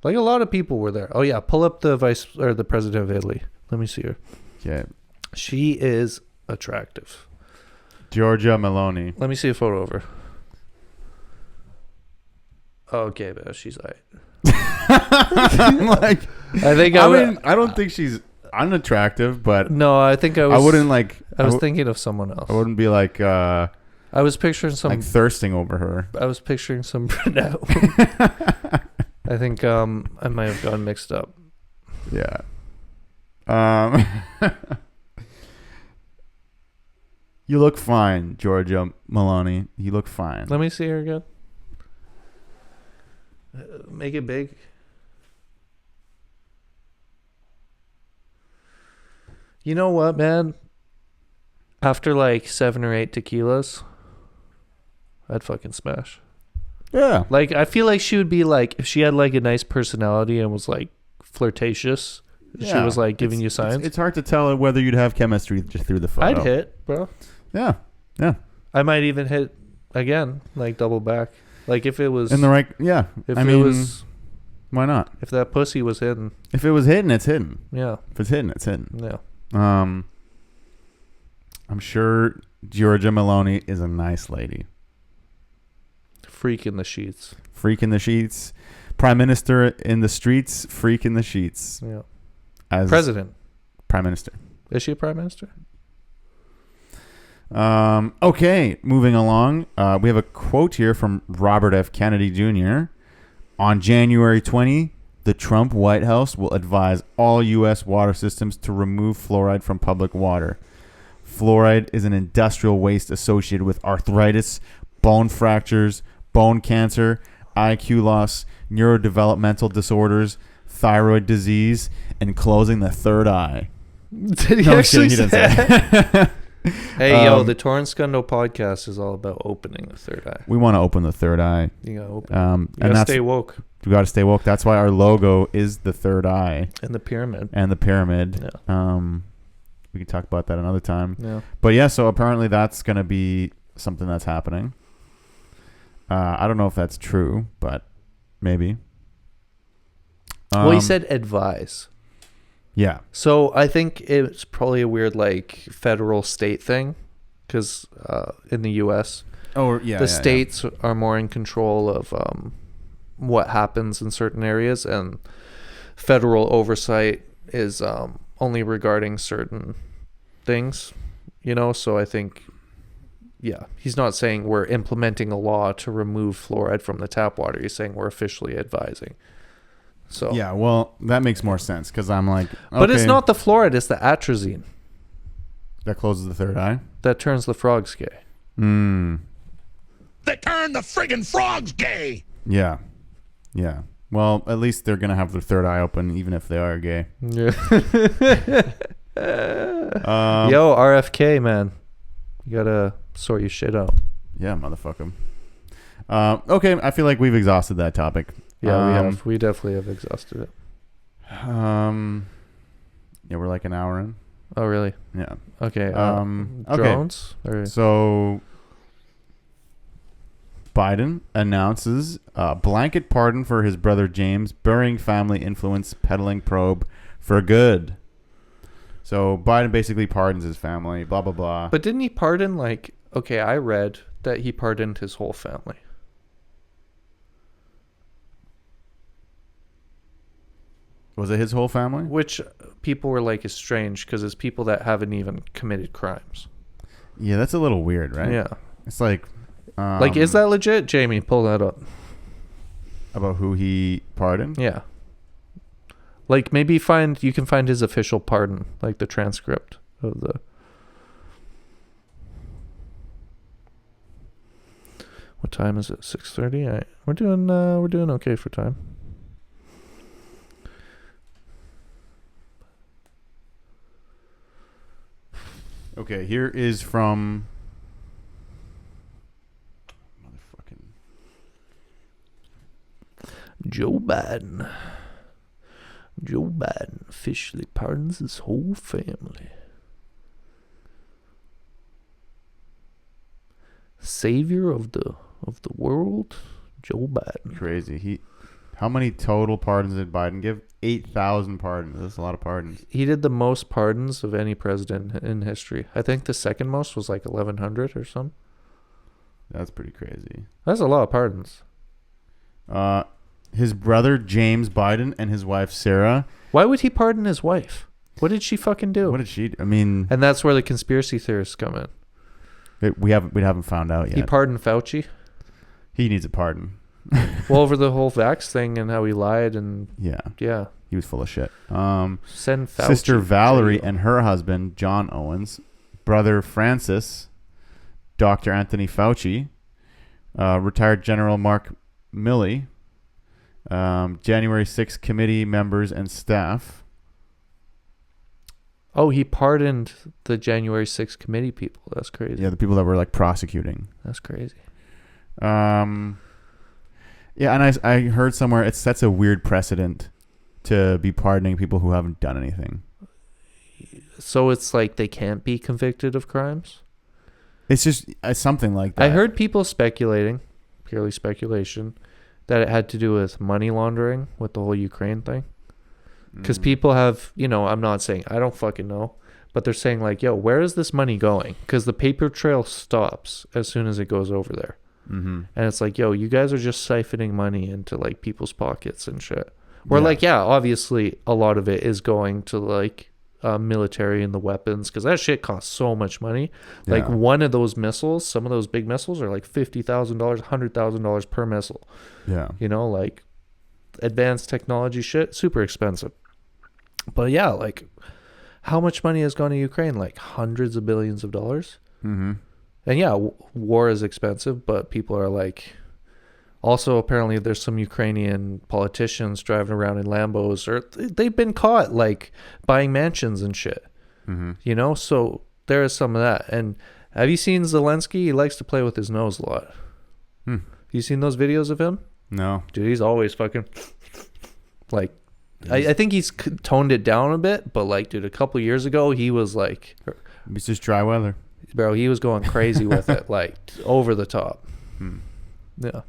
Like a lot of people were there. Oh yeah, pull up the vice or the president of Italy. Let me see her. Okay. She is attractive. Giorgia Meloni. Let me see a photo of her. Okay, but she's alright. Like, I think I don't think she's unattractive, but no, I think I was. I wouldn't like. I was thinking of someone else. I wouldn't be like I was picturing some. like thirsting over her. I was picturing some brunette. I think I might have gotten mixed up. Yeah. You look fine, Giorgia Meloni. You look fine. Let me see her again. Make it big. You know what, man? After like 7 or 8 tequilas, I'd fucking smash. Yeah. Like, I feel like she would be like, if she had like a nice personality and was like flirtatious, she was like giving you signs. It's hard to tell whether you'd have chemistry just through the photo. I'd hit, bro. Yeah. Yeah. I might even hit again, like double back. Like if it was In the right. Yeah. If I it mean, was, why not? if that pussy was hidden, If it was hidden, it's hidden. yeah, If it's hidden, it's hidden. yeah. I'm sure Giorgia Meloni is a nice lady. Freak in the sheets. Freak in the sheets. Prime Minister in the streets. Freak in the sheets. Yeah. As President. Prime Minister. Is she a prime minister? Okay, moving along. We have a quote here from Robert F. Kennedy Jr. On January 20, the Trump White House will advise all U.S. water systems to remove fluoride from public water. Fluoride is an industrial waste associated with arthritis, bone fractures, bone cancer, IQ loss, neurodevelopmental disorders, thyroid disease, and closing the third eye. Did he No, I'm actually kidding, he say didn't say. Hey, yo, the Thorun Skundo podcast is all about opening the third eye. We want to open the third eye. You gotta open And you gotta that's, stay woke. we got to stay woke. That's why our logo is the third eye And the pyramid. and the pyramid. Yeah. We can talk about that another time. Yeah. But yeah, so apparently that's going to be something that's happening. I don't know if that's true, but maybe. Well, he said advise. Yeah. So I think it's probably a weird like federal state thing, because in the U.S. Oh yeah. the states are more in control of what happens in certain areas, and federal oversight is only regarding certain things, you know. So I think, yeah, he's not saying we're implementing a law to remove fluoride from the tap water. He's saying we're officially advising. So Yeah, well, that makes more sense because I'm like, but it's okay, not the fluoride; it's the atrazine that closes the third eye. that turns the frogs gay. They turn the friggin' frogs gay. Yeah. Yeah. Well, at least they're gonna have their third eye open, even if they are gay. Yeah. Yo, RFK, man, you gotta sort your shit out. Yeah, motherfucker. Okay, I feel like we've exhausted that topic. Yeah, we have. We definitely have exhausted it. Yeah, we're like an hour in. Oh, really? Yeah. Okay. Okay. Drones? Or, So Biden announces a blanket pardon for his brother James, burying family influence peddling probe for good. So Biden basically pardons his family, blah, blah, blah. but didn't he pardon, like, okay, I read that he pardoned his whole family. Was it his whole family? Which people were like is strange because it's people that haven't even committed crimes. Yeah, that's a little weird, right? Yeah. It's like... Like, is that legit? Jamie, pull that up. About who he pardoned? Yeah. Like, maybe you can find his official pardon, like the transcript of the... What time is it? 6:30? We're doing okay for time. Okay, here is from... Joe Biden officially pardons his whole family. Savior of the world, Joe Biden. Crazy. How many total pardons did Biden give? 8,000 pardons. That's a lot of pardons. He did the most pardons of any president in history. I think the second most was like 1,100 or something. That's pretty crazy. That's a lot of pardons. His brother James Biden and his wife Sarah. Why would he pardon his wife? What did she fucking do? What did she do? I mean, And that's where the conspiracy theorists come in. we haven't found out yet. He pardoned Fauci. He needs a pardon. Well, over the whole vax thing and how he lied and Yeah. He was full of shit. Send Fauci Sister to Valerie jail. and her husband John Owens, brother Francis, Dr. Anthony Fauci, retired General Mark Milley, January 6th committee members and staff. Oh, he pardoned the January 6th committee people. That's crazy. Yeah, the people that were like prosecuting. That's crazy. Yeah, and I heard somewhere it sets a weird precedent to be pardoning people who haven't done anything. So it's like they can't be convicted of crimes? It's just something like that. I heard people speculating, purely speculation, that it had to do with money laundering with the whole Ukraine thing. Because people have, I'm not saying, I don't fucking know, but they're saying like, yo, where is this money going? Because the paper trail stops as soon as it goes over there. Mm-hmm. And it's like, yo, you guys are just siphoning money into like people's pockets and shit. Or Yeah. like, yeah, obviously a lot of it is going to like military and the weapons, because that shit costs so much money. Like Yeah. one of those missiles, some of those big missiles are like $50,000, $100,000 per missile. Yeah. Like advanced technology shit, super expensive. But yeah, like How much money has gone to Ukraine? Like hundreds of billions of dollars. Mm-hmm. And yeah, war is expensive, but people are like, also apparently there's some Ukrainian politicians driving around in Lambos, or they've been caught like buying mansions and shit. Mm-hmm. You know, so there is some of that. And have you seen Zelensky? He likes to play with his nose a lot. You seen those videos of him? No. Dude, he's always fucking like, I think he's toned it down a bit, but like, dude, a couple years ago, he was like, It's just dry weather. bro, he was going crazy with it, like over the top. Yeah.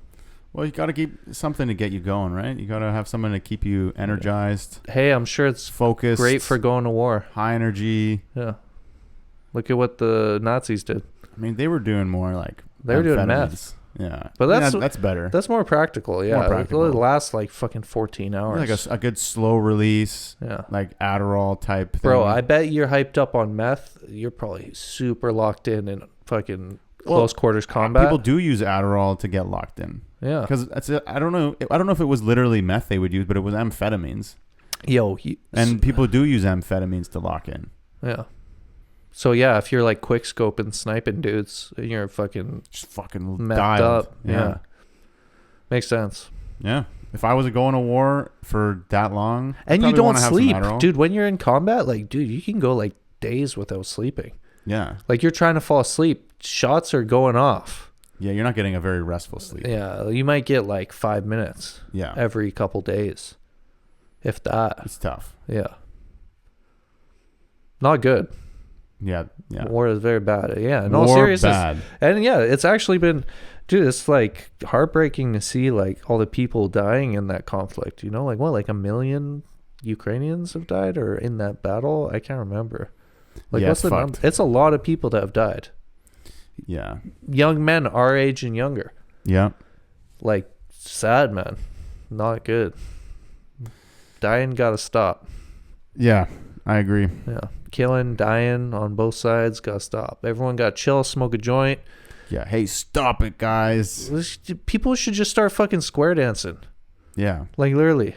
Well, you got to keep something to get you going, right? You got to have something to keep you energized, Hey, I'm sure it's focused, great for going to war. high energy. Yeah. Look at what the Nazis did. I mean, they were doing more like They were doing amphetamines. meth. Yeah, But that's better. That's more practical. Yeah. More practical. It lasts like fucking 14 hours. Like a good slow release, Yeah. like Adderall type thing. Bro, I bet you're hyped up on meth. You're probably super locked in fucking close quarters combat. People do use Adderall to get locked in. Yeah. Because I don't know if it was literally meth they would use, but it was amphetamines. Yo. And people do use amphetamines to lock in. Yeah. So yeah, if you're like quick scoping, sniping dudes, and you're fucking Just fucking methed dialed. up. Yeah. Makes sense. Yeah. If I was going to war for that long, I'd And you probably don't wanna have some sleep. Adderall. Dude, when you're in combat, like, dude, you can go like days without sleeping. Yeah. Like you're trying to fall asleep. Shots are going off. Yeah, you're not getting a very restful sleep. Yeah. You might get like 5 minutes Yeah. every couple days. If that. It's tough. Yeah. Not good. Yeah. Yeah. War is very bad. Yeah. In all War seriousness. bad. And yeah, it's actually been, dude, it's like heartbreaking to see like all the people dying in that conflict. You know, like what, like 1 million Ukrainians have died or in that battle? I can't remember. Like Yeah, what's the it's number? fucked. It's a lot of people that have died. Yeah. Young men our age and younger. Yeah. Like sad, man. Not good. Dying gotta stop. Yeah. I agree. Yeah. Killing, dying on both sides gotta stop. Everyone gotta chill, smoke a joint. Yeah. Hey, stop it, guys. People should just start fucking square dancing. Yeah. Like literally.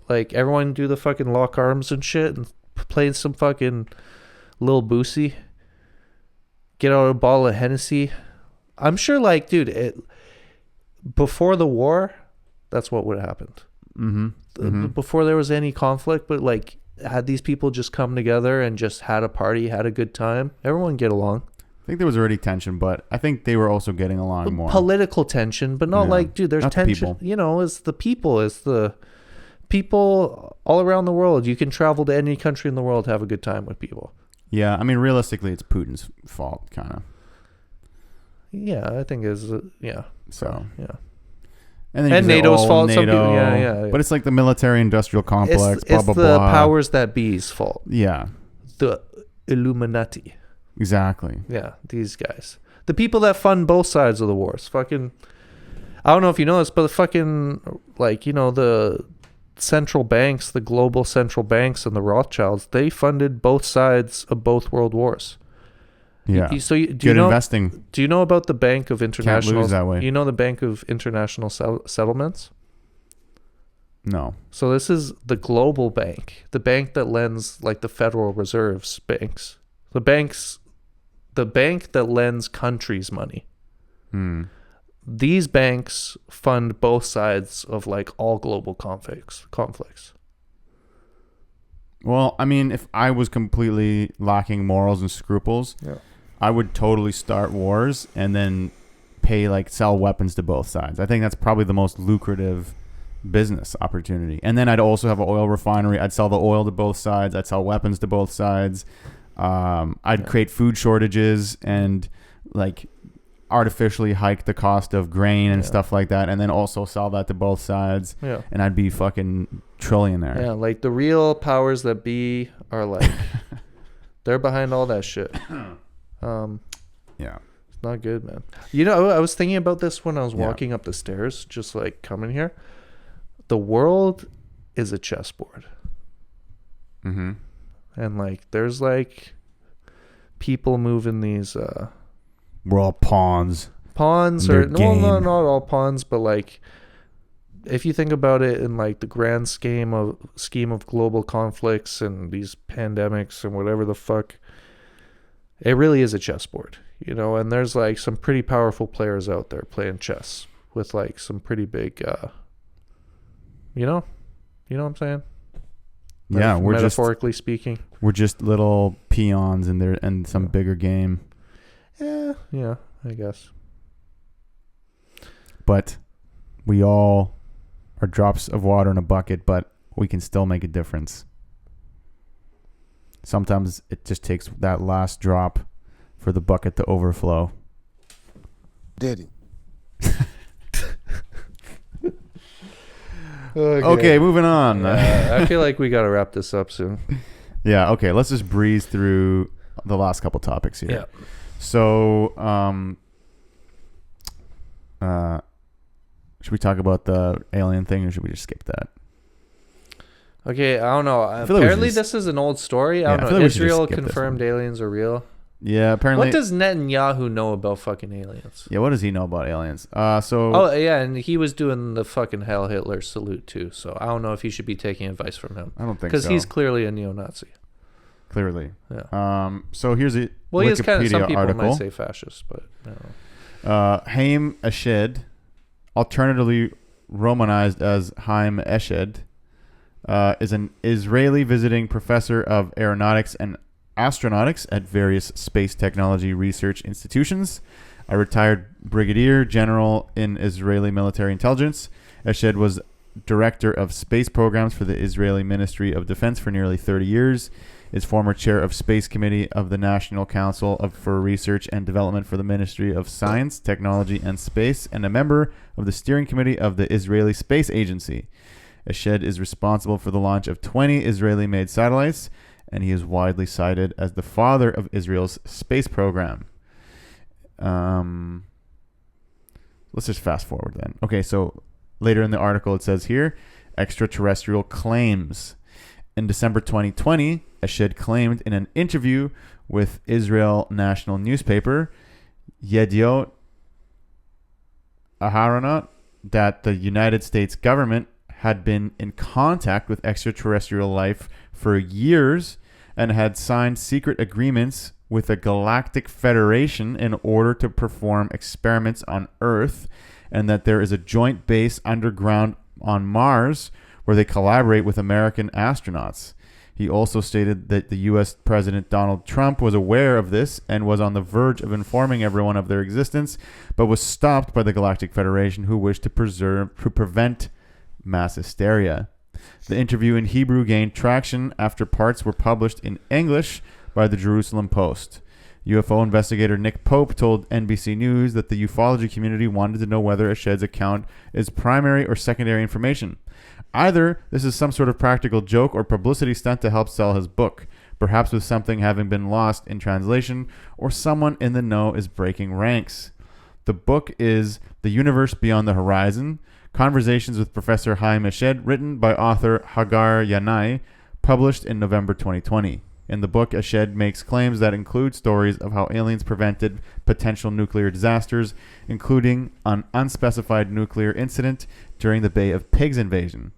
Like everyone do the fucking lock arms and shit and play some fucking Lil Boosie. Get out a bottle of Hennessy. I'm sure like, dude, before the war, that's what would have happened. Mm-hmm. Before there was any conflict, but like had these people just come together and just had a party, had a good time, everyone get along. I think there was already tension, but I think they were also getting along more. Political tension, but not Yeah. like, dude, there's Not the tension. people. You know, it's the people all around the world. You can travel to any country in the world, have a good time with people. Yeah. I mean, realistically, it's Putin's fault, kind of. Yeah, I think is yeah. So. Yeah. And, then you And can say, NATO's oh, fault, some NATO. people- yeah. But it's like the military-industrial complex, It's blah, blah, the blah. powers that be's fault. Yeah. The Illuminati. Exactly. Yeah, these guys. The people that fund both sides of the wars. Fucking, I don't know if you know this, but the fucking, like, you know, the central banks, the global central banks and the Rothschilds, they funded both sides of both world wars. Yeah. Do you Good know? investing. Do you know about the Bank of International? lose that way. You know the Bank of International Settlements? No. So this is the global bank, the bank that lends like the Federal Reserve's banks, the bank that lends countries money. These banks fund both sides of like all global conflicts. Well, I mean, if I was completely lacking morals and scruples, I would totally start wars and then sell weapons to both sides. I think that's probably the most lucrative business opportunity. And then I'd also have an oil refinery. I'd sell the oil to both sides. I'd sell weapons to both sides. I'd create food shortages and like artificially hike the cost of grain and stuff like that, and then also sell that to both sides. Yeah. And I'd be fucking trillionaire. Yeah, like the real powers that be are like they're behind all that shit. Yeah. It's not good, man. You know, I was thinking about this when I was walking up the stairs, just like coming here. The world is a chessboard. Mm-hmm. And like there's like people moving these We're all pawns. pawns Their or no, game. not all pawns, but like if you think about it in like the grand scheme of global conflicts and these pandemics and whatever the fuck, it really is a chessboard, you know. And there's like some pretty powerful players out there playing chess with like some pretty big, you know what I'm saying? Yeah, we're metaphorically speaking. We're just little peons in there and some bigger game. Yeah, I guess. But we all are drops of water in a bucket, but we can still make a difference. Sometimes it just takes that last drop for the bucket to overflow. Did he? Okay, moving on. I feel like we got to wrap this up soon. Yeah, okay. Let's just breeze through the last couple topics here. Yeah. So, should we talk about the alien thing, or should we just skip that? Okay, I don't know. feel like Apparently, just- this is an old story. Yeah, I I don't feel know. like we should just Israel skip this confirmed aliens are real. Yeah, apparently. What does Netanyahu know about fucking aliens? Yeah, what does he know about aliens? Oh, yeah, and he was doing the fucking Heil Hitler salute, too. So I don't know if he should be taking advice from him. I don't think so. Because he's clearly a neo-Nazi. Clearly. Yeah. So here's a Well, he is kind of, some Wikipedia people article. might say fascist, but I don't know. Haim Eshed, alternatively romanized as Haim Eshed, is an Israeli visiting professor of aeronautics and astronautics at various space technology research institutions, a retired brigadier general in Israeli military intelligence. Eshed was director of space programs for the Israeli Ministry of Defense for nearly 30 years, is former chair of Space Committee of the National Council for Research and Development for the Ministry of Science, Technology and Space, and a member of the steering committee of the Israeli Space Agency. Eshed is responsible for the launch of 20 Israeli-made satellites, and he is widely cited as the father of Israel's space program. Let's just fast forward then. Okay, so later in the article it says here, extraterrestrial claims. In December 2020, Eshed claimed in an interview with Israel national newspaper Yediot Aharonot that the United States government had been in contact with extraterrestrial life for years and had signed secret agreements with a galactic federation in order to perform experiments on Earth, and that there is a joint base underground on Mars where they collaborate with American astronauts. He also stated that the U.S. President Donald Trump was aware of this and was on the verge of informing everyone of their existence, but was stopped by the Galactic Federation, who wished to prevent mass hysteria. The interview in Hebrew gained traction after parts were published in English by the Jerusalem Post. UFO investigator Nick Pope told NBC News that the ufology community wanted to know whether Eshed's account is primary or secondary information. Either this is some sort of practical joke or publicity stunt to help sell his book, perhaps with something having been lost in translation, or someone in the know is breaking ranks. The book is The Universe Beyond the Horizon, Conversations with Professor Haim Eshed, written by author Hagar Yanai, published in November 2020. In the book, Eshed makes claims that include stories of how aliens prevented potential nuclear disasters, including an unspecified nuclear incident during the Bay of Pigs invasion.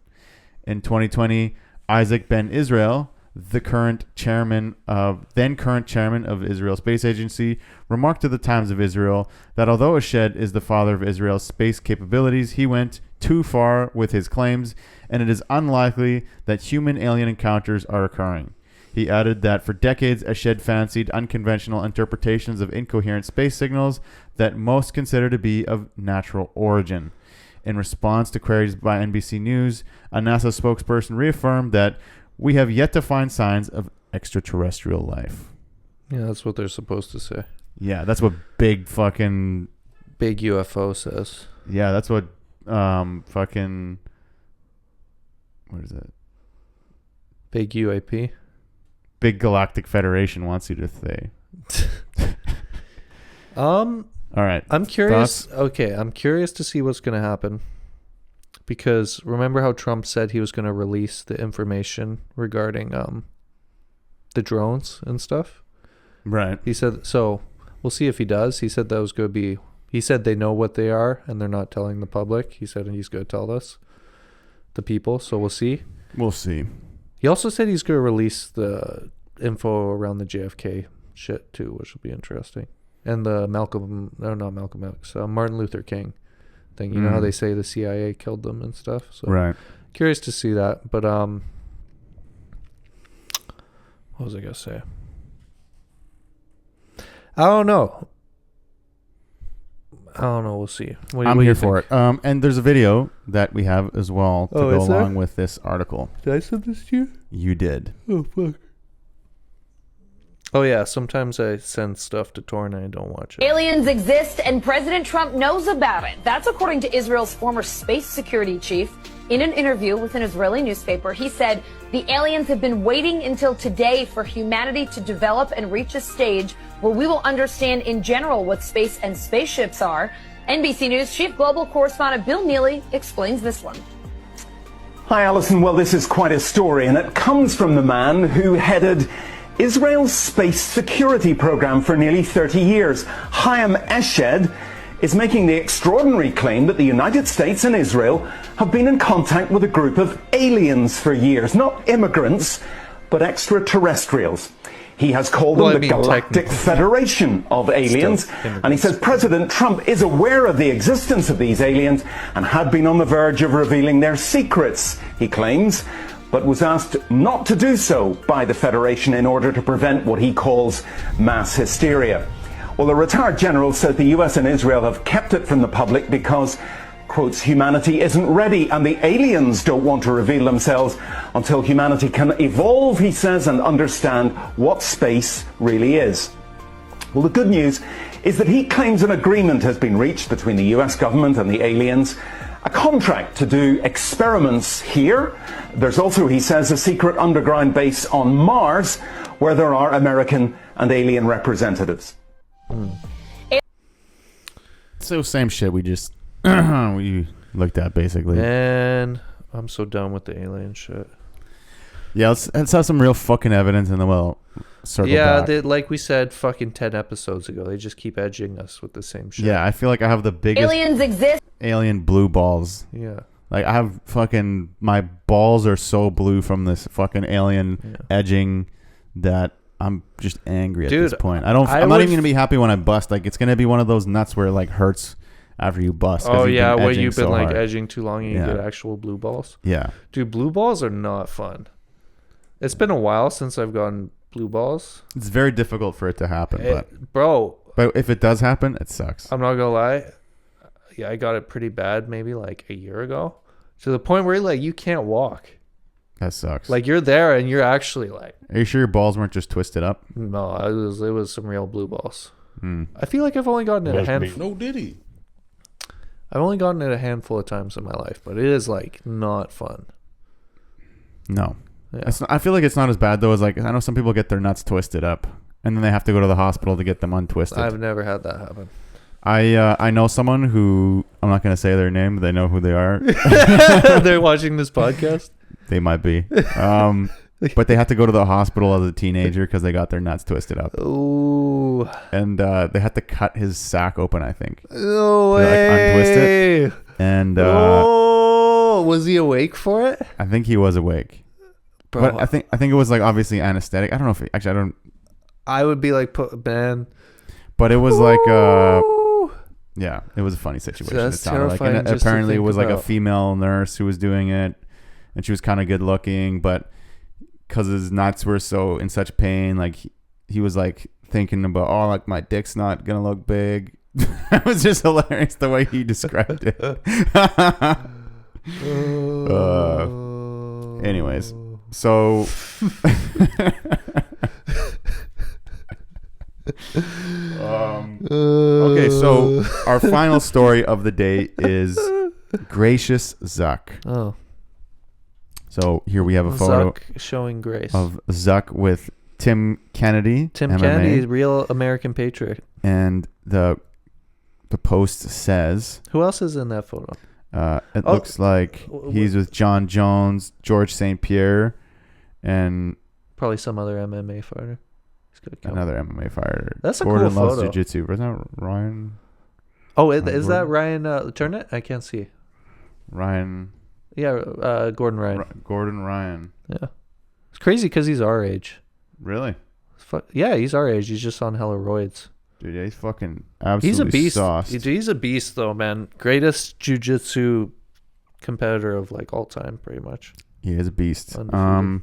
In 2020, Isaac Ben Israel, the current chairman of Israel Space Agency, remarked to the Times of Israel that although Eshed is the father of Israel's space capabilities, he went too far with his claims, and it is unlikely that human alien encounters are occurring. He added that for decades, Eshed fancied unconventional interpretations of incoherent space signals that most consider to be of natural origin. In response to queries by NBC News, a NASA spokesperson reaffirmed that we have yet to find signs of extraterrestrial life. Yeah, that's what they're supposed to say. Yeah, that's what big UFO says. Yeah, that's what fucking... What is it? Big UAP? Big Galactic Federation wants you to say. All right. I'm curious. Thoughts? Okay, I'm curious to see what's going to happen. Because remember how Trump said he was going to release the information regarding the drones and stuff? Right. He said, so we'll see if he does. He said that was going to be, he said they know what they are and they're not telling the public. He said he's going to tell us. the people. So we'll see. We'll see. He also said he's going to release the info around the JFK shit too, which will be interesting. And the Martin Luther King thing. You know how they say the CIA killed them and stuff. So Right. curious to see that. But what was I gonna say? I don't know. We'll see. I'm here for it. And there's a video that we have as well to go is there? along with this article. Did I send this to you? You did. Oh fuck. Oh yeah, sometimes I send stuff to Thorun and I don't watch it. Aliens exist and President Trump knows about it. That's according to Israel's former space security chief. In an interview with an Israeli newspaper, he said the aliens have been waiting until today for humanity to develop and reach a stage where we will understand in general what space and spaceships are. NBC News chief global correspondent Bill Neely explains this one. Hi, Alison. Well, this is quite a story, and it comes from the man who headed Israel's space security program for nearly 30 years. Chaim Eshed is making the extraordinary claim that the United States and Israel have been in contact with a group of aliens for years. Not immigrants, but extraterrestrials. He has called them the Galactic Federation of Aliens, and he says President Trump is aware of the existence of these aliens and had been on the verge of revealing their secrets, he claims, but was asked not to do so by the Federation in order to prevent what he calls mass hysteria. Well, the retired general said the US and Israel have kept it from the public because, quotes, humanity isn't ready and the aliens don't want to reveal themselves until humanity can evolve, he says, and understand what space really is. Well, the good news is that he claims an agreement has been reached between the US government and the aliens, a contract to do experiments here. There's also, he says, a secret underground base on Mars where there are American and alien representatives. So same shit we just we looked at basically. Man, I'm so done with the alien shit. Yeah, let's have some real fucking evidence and then we'll circle back. Yeah, like we said fucking 10 episodes ago, they just keep edging us with the same shit. Yeah, I feel like I have the biggest Aliens exist. alien blue balls. Yeah. Like I have fucking, my balls are so blue from this fucking alien edging that I'm just angry at this point. I'm not even gonna be happy when I bust. Like it's gonna be one of those nuts where it like hurts after you bust. Oh yeah, where you've been so like hard. edging too long and you get actual blue balls. Yeah. Dude, blue balls are not fun. It's been a while since I've gotten blue balls. It's very difficult for it to happen, but if it does happen, it sucks. I'm not gonna lie. Yeah, I got it pretty bad maybe like a year ago. To the point where like you can't walk. That sucks. Like you're there and you're actually like. Are you sure your balls weren't just twisted up? No, it was some real blue balls. I feel like I've only gotten it a handful. No diddy. I've only gotten it a handful of times in my life, but it is like not fun. No. Yeah. I feel like it's not as bad though as like I know some people get their nuts twisted up and then they have to go to the hospittal to get them untwisted. I've never had that happen. I know someone who I'm not going to say their name, but they know who they are. They're watching this podcast. They might be. But they had to go to the hospital as a teenager because they got their nuts twisted up. Ooh. And they had to cut his sack open, I think. No way. Like untwist it. And was he awake for it? I think he was awake. Bro. But I think it was like obviously anesthetic. I don't know if actually I don't. I would be like, man. But it was like yeah, it was a funny situation. That's it sounded like, and terrifying apparently it just to was like a think female nurse who was doing it, and she was kind of good looking, but because his nuts were so in such pain, like he was like thinking about, oh, like my dick's not gonna look big. It was just hilarious the way he described it. Anyways, so okay, so our final story of the day is Gracious Zuck. Oh. So here we have a photo Zuck showing grace of Zuck with Tim Kennedy. Tim MMA, Kennedy is real American patriot. And the post says, who else is in that photo? It looks like he's with John Jones, George St. Pierre, and probably some other MMA fighter. Another MMA fighter. That's a Gordon cool loves photo. jiu-jitsu. Wasn't that Ryan? Oh, is that Ryan Turnett? I can't see. Ryan. Yeah, Gordon Ryan. Gordon Ryan. Yeah. It's crazy because he's our age. Really? Yeah, he's our age. He's just on hella roids. Dude, yeah, he's fucking absolutely He's a beast. sauced. He's a beast, though, man. Greatest jiu-jitsu competitor of like all time, pretty much. He is a beast. Undefeated.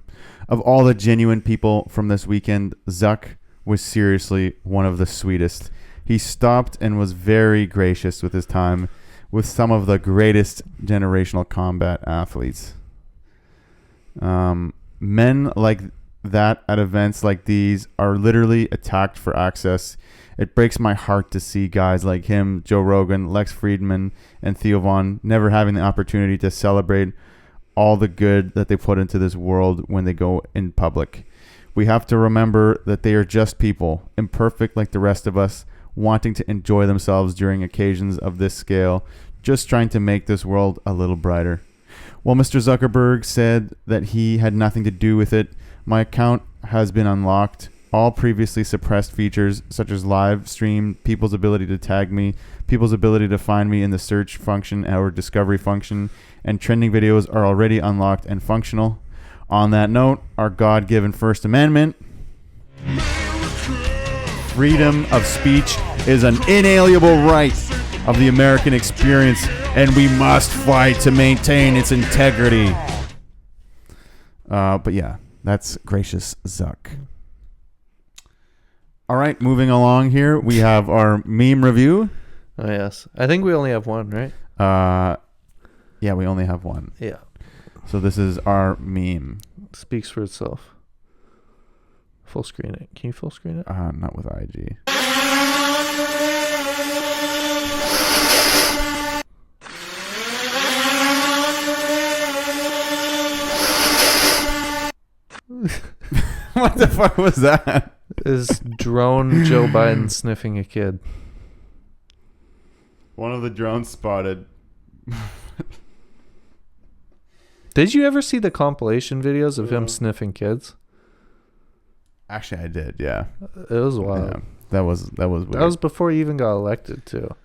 Of all the genuine people from this weekend, Zuck was seriously one of the sweetest. He stopped and was very gracious with his time with some of the greatest generational combat athletes. Men like that at events like these are literally attacked for access. It breaks my heart to see guys like him, Joe Rogan, Lex Friedman, and Theo Von never having the opportunity to celebrate all the good that they put into this world when they go in public. We have to remember that they are just people, imperfect like the rest of us, wanting to enjoy themselves during occasions of this scale, just trying to make this world a little brighter. While Mr. Zuckerberg said that he had nothing to do with it, my account has been unlocked. All previously suppressed features, such as live stream, people's ability to tag me, people's ability to find me in the search function or discovery function, and trending videos are already unlocked and functional. On that note, our God-given First Amendment, freedom of speech is an inalienable right of the American experience, and we must fight to maintain its integrity. But yeah, that's gracious Zuck. All right, moving along here, we have our meme review. Oh, yes. I think we only have one, right? Yeah, we only have one. Yeah. So this is our meme. Speaks for itself. Full screen it. Can you full screen it? Not with IG. What the fuck was that? Is drone Joe Biden sniffing a kid. One of the drones spotted. Did you ever see the compilation videos of him sniffing kids? Actually, I did, yeah. It was wild. Yeah, that was weird. That was before he even got elected, too.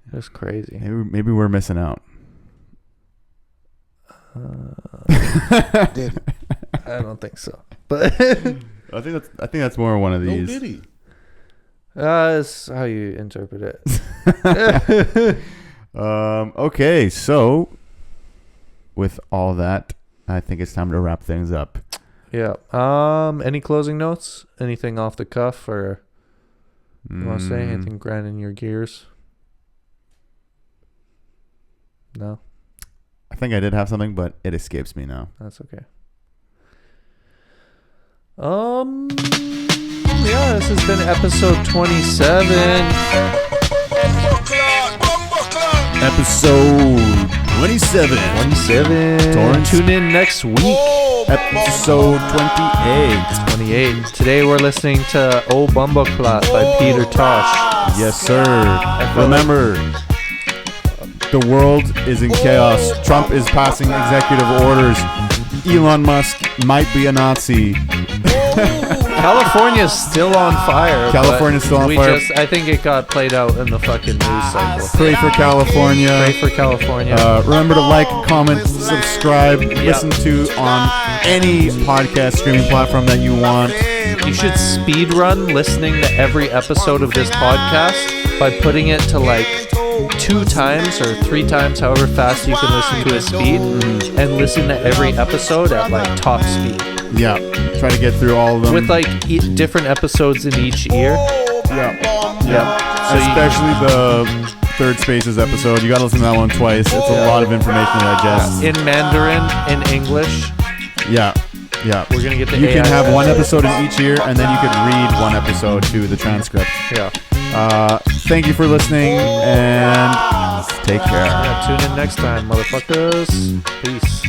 It was crazy. Maybe we're missing out. Did he? I don't think so. But I think that's more one of these. No, did he? that's how you interpret it. Okay, so with all that, I think it's time to wrap things up. Yeah. Any closing notes? Anything off the cuff, or you want to say anything grinding your gears? No. I think I did have something, but it escapes me now. That's okay. Yeah, this has been episode 27. Episode 27. 27. Tune in next week. Episode 28. Today we're listening to Oh Bumbleclot by Peter Tosh. Yes, sir. Remember, the world is in chaos. Trump is passing executive orders. Elon Musk might be a Nazi. California's still on fire. California's still on fire. I think it got played out in the fucking news cycle. Pray for California. Pray for California. Remember to like, comment, subscribe, listen to on any podcast streaming platform that you want. You should speed run listening to every episode of this podcast by putting it to like 2 times or 3 times, however fast you can listen to a speed, and listen to every episode at like top speed. Yeah, try to get through all of them with like different episodes in each ear. Yeah. So especially the Third Spaces episode. You gotta listen to that one twice. It's a lot of information to digest. In Mandarin, in English. Yeah. We're gonna get the You AI can have one episode in each ear, and then you could read one episode to the transcript. Yeah. Thank you for listening, and take care. Yeah, tune in next time, motherfuckers. Peace.